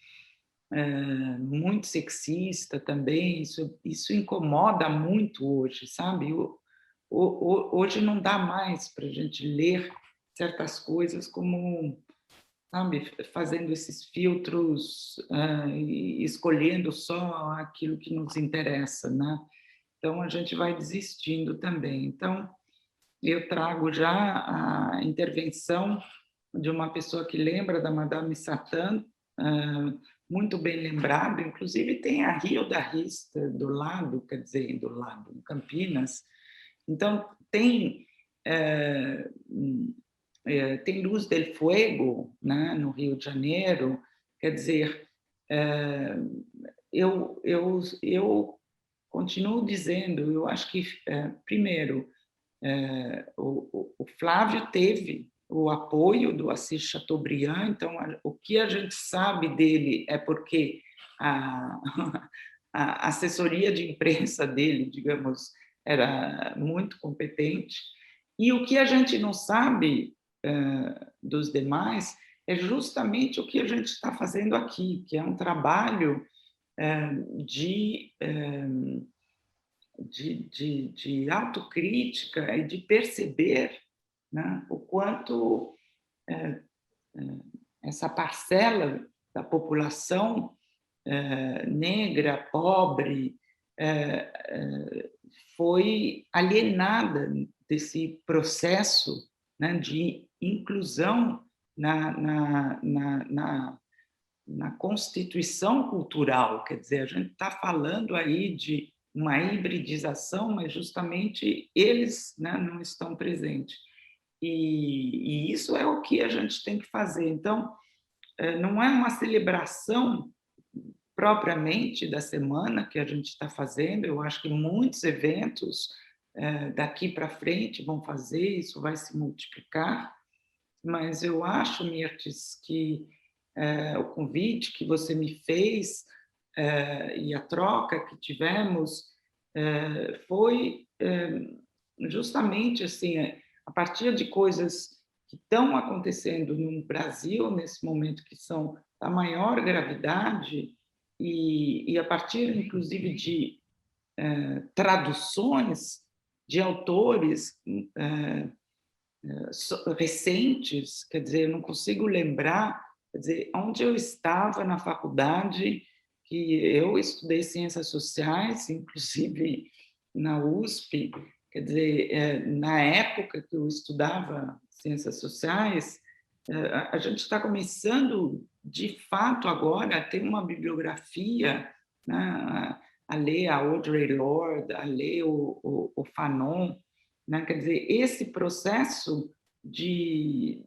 muito sexista também, isso incomoda muito hoje, sabe? Hoje não dá mais para a gente ler certas coisas como, sabe, fazendo esses filtros e escolhendo só aquilo que nos interessa, né? Então, a gente vai desistindo também. Então, eu trago já a intervenção de uma pessoa que lembra da Madame Satã, muito bem lembrado, inclusive tem a Rio da Rista do lado, quer dizer, do lado, em Campinas. Então, tem Luz del Fuego, né, no Rio de Janeiro, quer dizer, eu continuo dizendo, eu acho que, primeiro, o Flávio teve o apoio do Assis Chateaubriand, então o que a gente sabe dele é porque a, a assessoria de imprensa dele, digamos, era muito competente, e o que a gente não sabe dos demais é justamente o que a gente está fazendo aqui, que é um trabalho de autocrítica e de perceber, né, o quanto essa parcela da população negra, pobre, foi alienada desse processo, né, de inclusão na constituição cultural. Quer dizer, a gente está falando aí de uma hibridização, mas justamente eles, né, não estão presentes. E isso é o que a gente tem que fazer. Então, não é uma celebração propriamente da semana que a gente está fazendo, eu acho que muitos eventos daqui para frente vão fazer, isso vai se multiplicar, mas eu acho, Mirtes, que o convite que você me fez e a troca que tivemos foi justamente assim, a partir de coisas que estão acontecendo no Brasil nesse momento, que são da maior gravidade, e a partir, inclusive, de traduções de autores recentes, quer dizer, eu não consigo lembrar, quer dizer, onde eu estava na faculdade, que eu estudei ciências sociais, inclusive na USP, quer dizer, na época que eu estudava ciências sociais, a gente está começando, de fato, agora, a ter uma bibliografia, né, a ler a Audre Lorde, a ler o Fanon, né? Quer dizer, esse processo de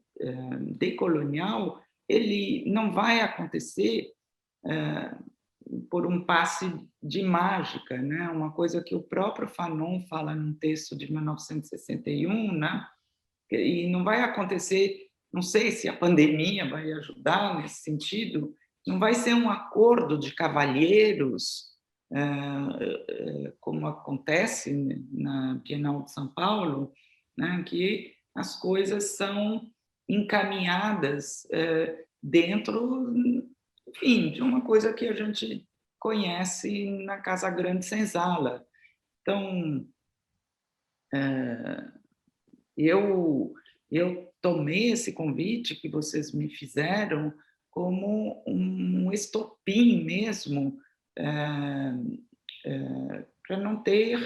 decolonial, ele não vai acontecer por um passe de mágica, né? Uma coisa que o próprio Fanon fala num texto de 1961, né? E não vai acontecer, não sei se a pandemia vai ajudar nesse sentido, não vai ser um acordo de cavalheiros, como acontece na Bienal de São Paulo, né, que as coisas são encaminhadas dentro, enfim, de uma coisa que a gente conhece na Casa Grande Senzala. Então, eu tomei esse convite que vocês me fizeram como um estopim mesmo, para não ter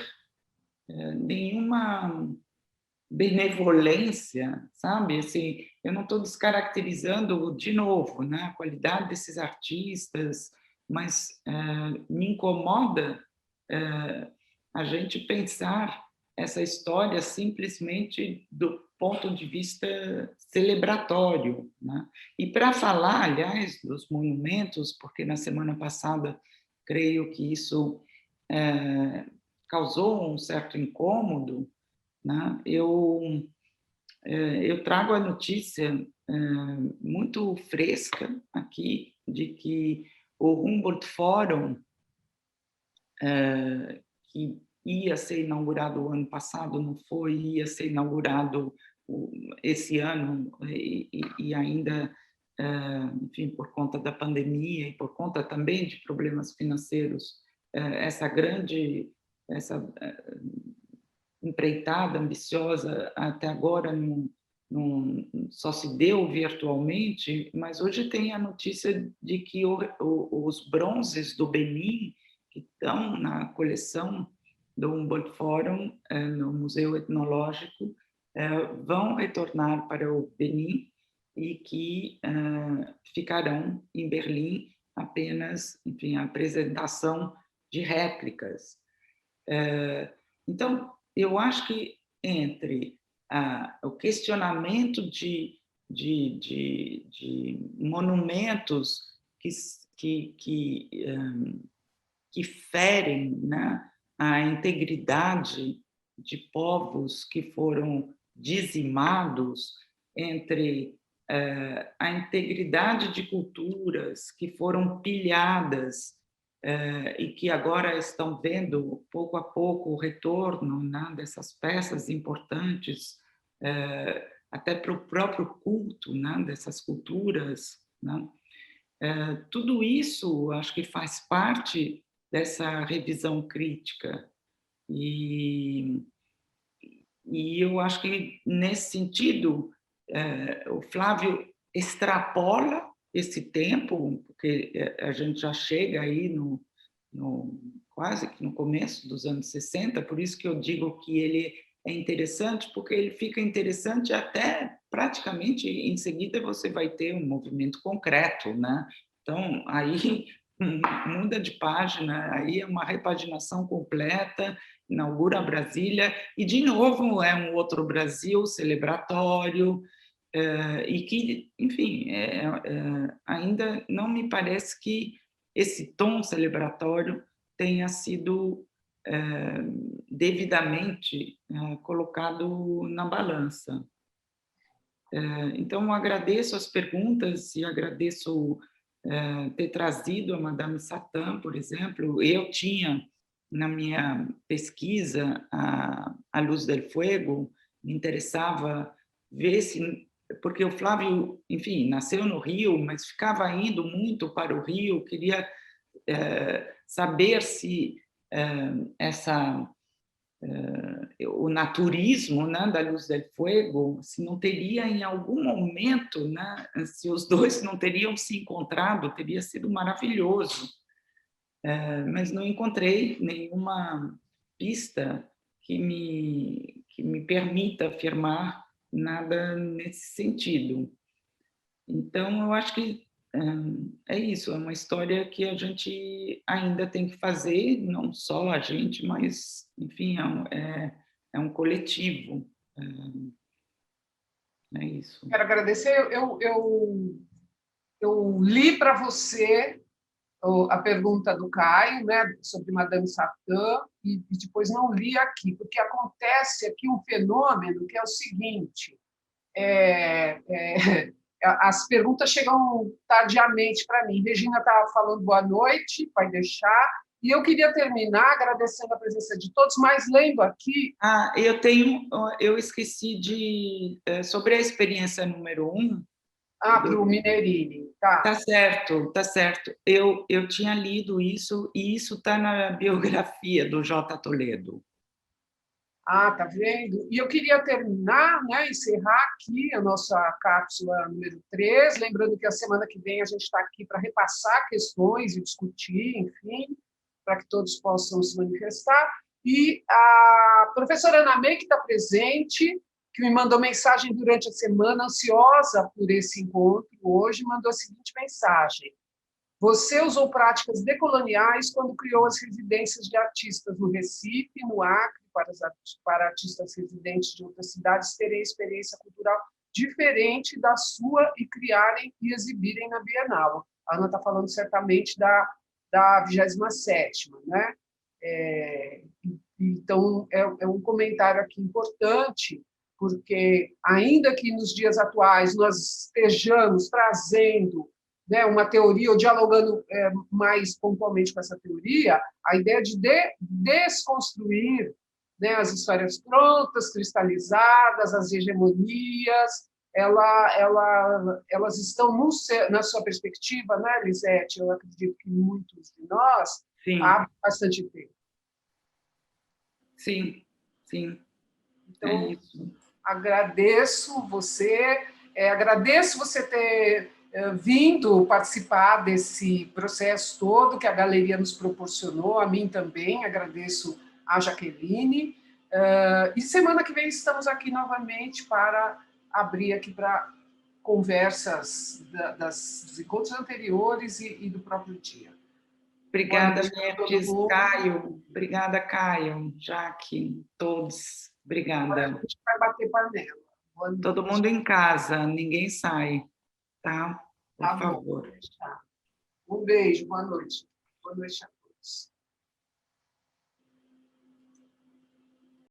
nenhuma benevolência, sabe? Assim, eu não estou descaracterizando de novo, né, a qualidade desses artistas, mas me incomoda a gente pensar essa história simplesmente do ponto de vista celebratório, né? E para falar, aliás, dos monumentos, porque na semana passada creio que isso causou um certo incômodo, né? Eu trago a notícia muito fresca aqui de que o Humboldt Forum, que ia ser inaugurado o ano passado, não foi, ia ser inaugurado esse ano, e ainda, enfim, por conta da pandemia e por conta também de problemas financeiros, essa empreitada ambiciosa até agora só se deu virtualmente, mas hoje tem a notícia de que os bronzes do Benin, que estão na coleção do Humboldt Forum, no Museu Etnológico, vão retornar para o Benin e que ficarão em Berlim apenas, enfim, a apresentação de réplicas. Então, eu acho que entre o questionamento de monumentos que ferem, né, a integridade de povos que foram dizimados, entre a integridade de culturas que foram pilhadas e que agora estão vendo, pouco a pouco, o retorno, né, dessas peças importantes, até para o próprio culto, né, dessas culturas, né? Tudo isso, acho que faz parte dessa revisão crítica. E eu acho que, nesse sentido, o Flávio extrapola esse tempo, porque a gente já chega aí quase que no começo dos anos 60, por isso que eu digo que ele é interessante, porque ele fica interessante até praticamente em seguida você vai ter um movimento concreto, né? Então, aí muda de página, aí é uma repaginação completa, inaugura Brasília, e de novo é um outro Brasil celebratório, e que, enfim, ainda não me parece que esse tom celebratório tenha sido devidamente colocado na balança. Então, eu agradeço as perguntas e agradeço ter trazido a Madame Satã, por exemplo. Eu tinha, na minha pesquisa, a Luz del Fuego, me interessava ver se... Porque o Flávio, enfim, nasceu no Rio, mas ficava indo muito para o Rio, queria saber se o naturismo, né, da Luz del Fuego, se não teria em algum momento, né, se os dois não teriam se encontrado, teria sido maravilhoso. Mas não encontrei nenhuma pista que me permita afirmar nada nesse sentido. Então, eu acho que é isso, é uma história que a gente ainda tem que fazer, não só a gente, mas, enfim, é um coletivo. É isso. Quero agradecer. Eu li para você a pergunta do Caio, né, sobre Madame Satã, e depois não li aqui, porque acontece aqui um fenômeno que é o seguinte: as perguntas chegam tardiamente para mim. Regina estava falando boa noite, vai deixar, e eu queria terminar agradecendo a presença de todos, mas lendo aqui... Eu esqueci sobre a experiência número 1, Ah, para o Mineirini, tá. Tá certo, tá certo. Eu tinha lido isso, e isso está na biografia do J. Toledo. Ah, tá vendo? E eu queria terminar, né, encerrar aqui a nossa cápsula número 3, lembrando que a semana que vem a gente está aqui para repassar questões e discutir, enfim, para que todos possam se manifestar. E a professora Ana May, que está presente, que me mandou mensagem durante a semana, ansiosa por esse encontro hoje, mandou a seguinte mensagem: você usou práticas decoloniais quando criou as residências de artistas no Recife, no Acre, para artistas residentes de outras cidades terem experiência cultural diferente da sua e criarem e exibirem na Bienal. A Ana está falando certamente da 27ª, né? Então, é um comentário aqui importante, porque, ainda que nos dias atuais nós estejamos trazendo, né, uma teoria, ou dialogando mais pontualmente com essa teoria, a ideia de desconstruir, né, as histórias prontas, cristalizadas, as hegemonias, elas estão, na sua perspectiva, né, Lisete? Eu acredito que muitos de nós, Sim. há bastante tempo. Sim, sim. Então, é isso. agradeço você ter vindo participar desse processo todo que a galeria nos proporcionou, a mim também, agradeço a Jaqueline. E semana que vem estamos aqui novamente para abrir aqui para conversas dos encontros anteriores e do próprio dia. Obrigada, Mertes, Caio. Obrigada, Caio, Jaque, todos. Obrigada. Agora a gente vai bater panela. Todo mundo em casa, ninguém sai, tá? Por favor. Um beijo, boa noite. Boa noite a todos.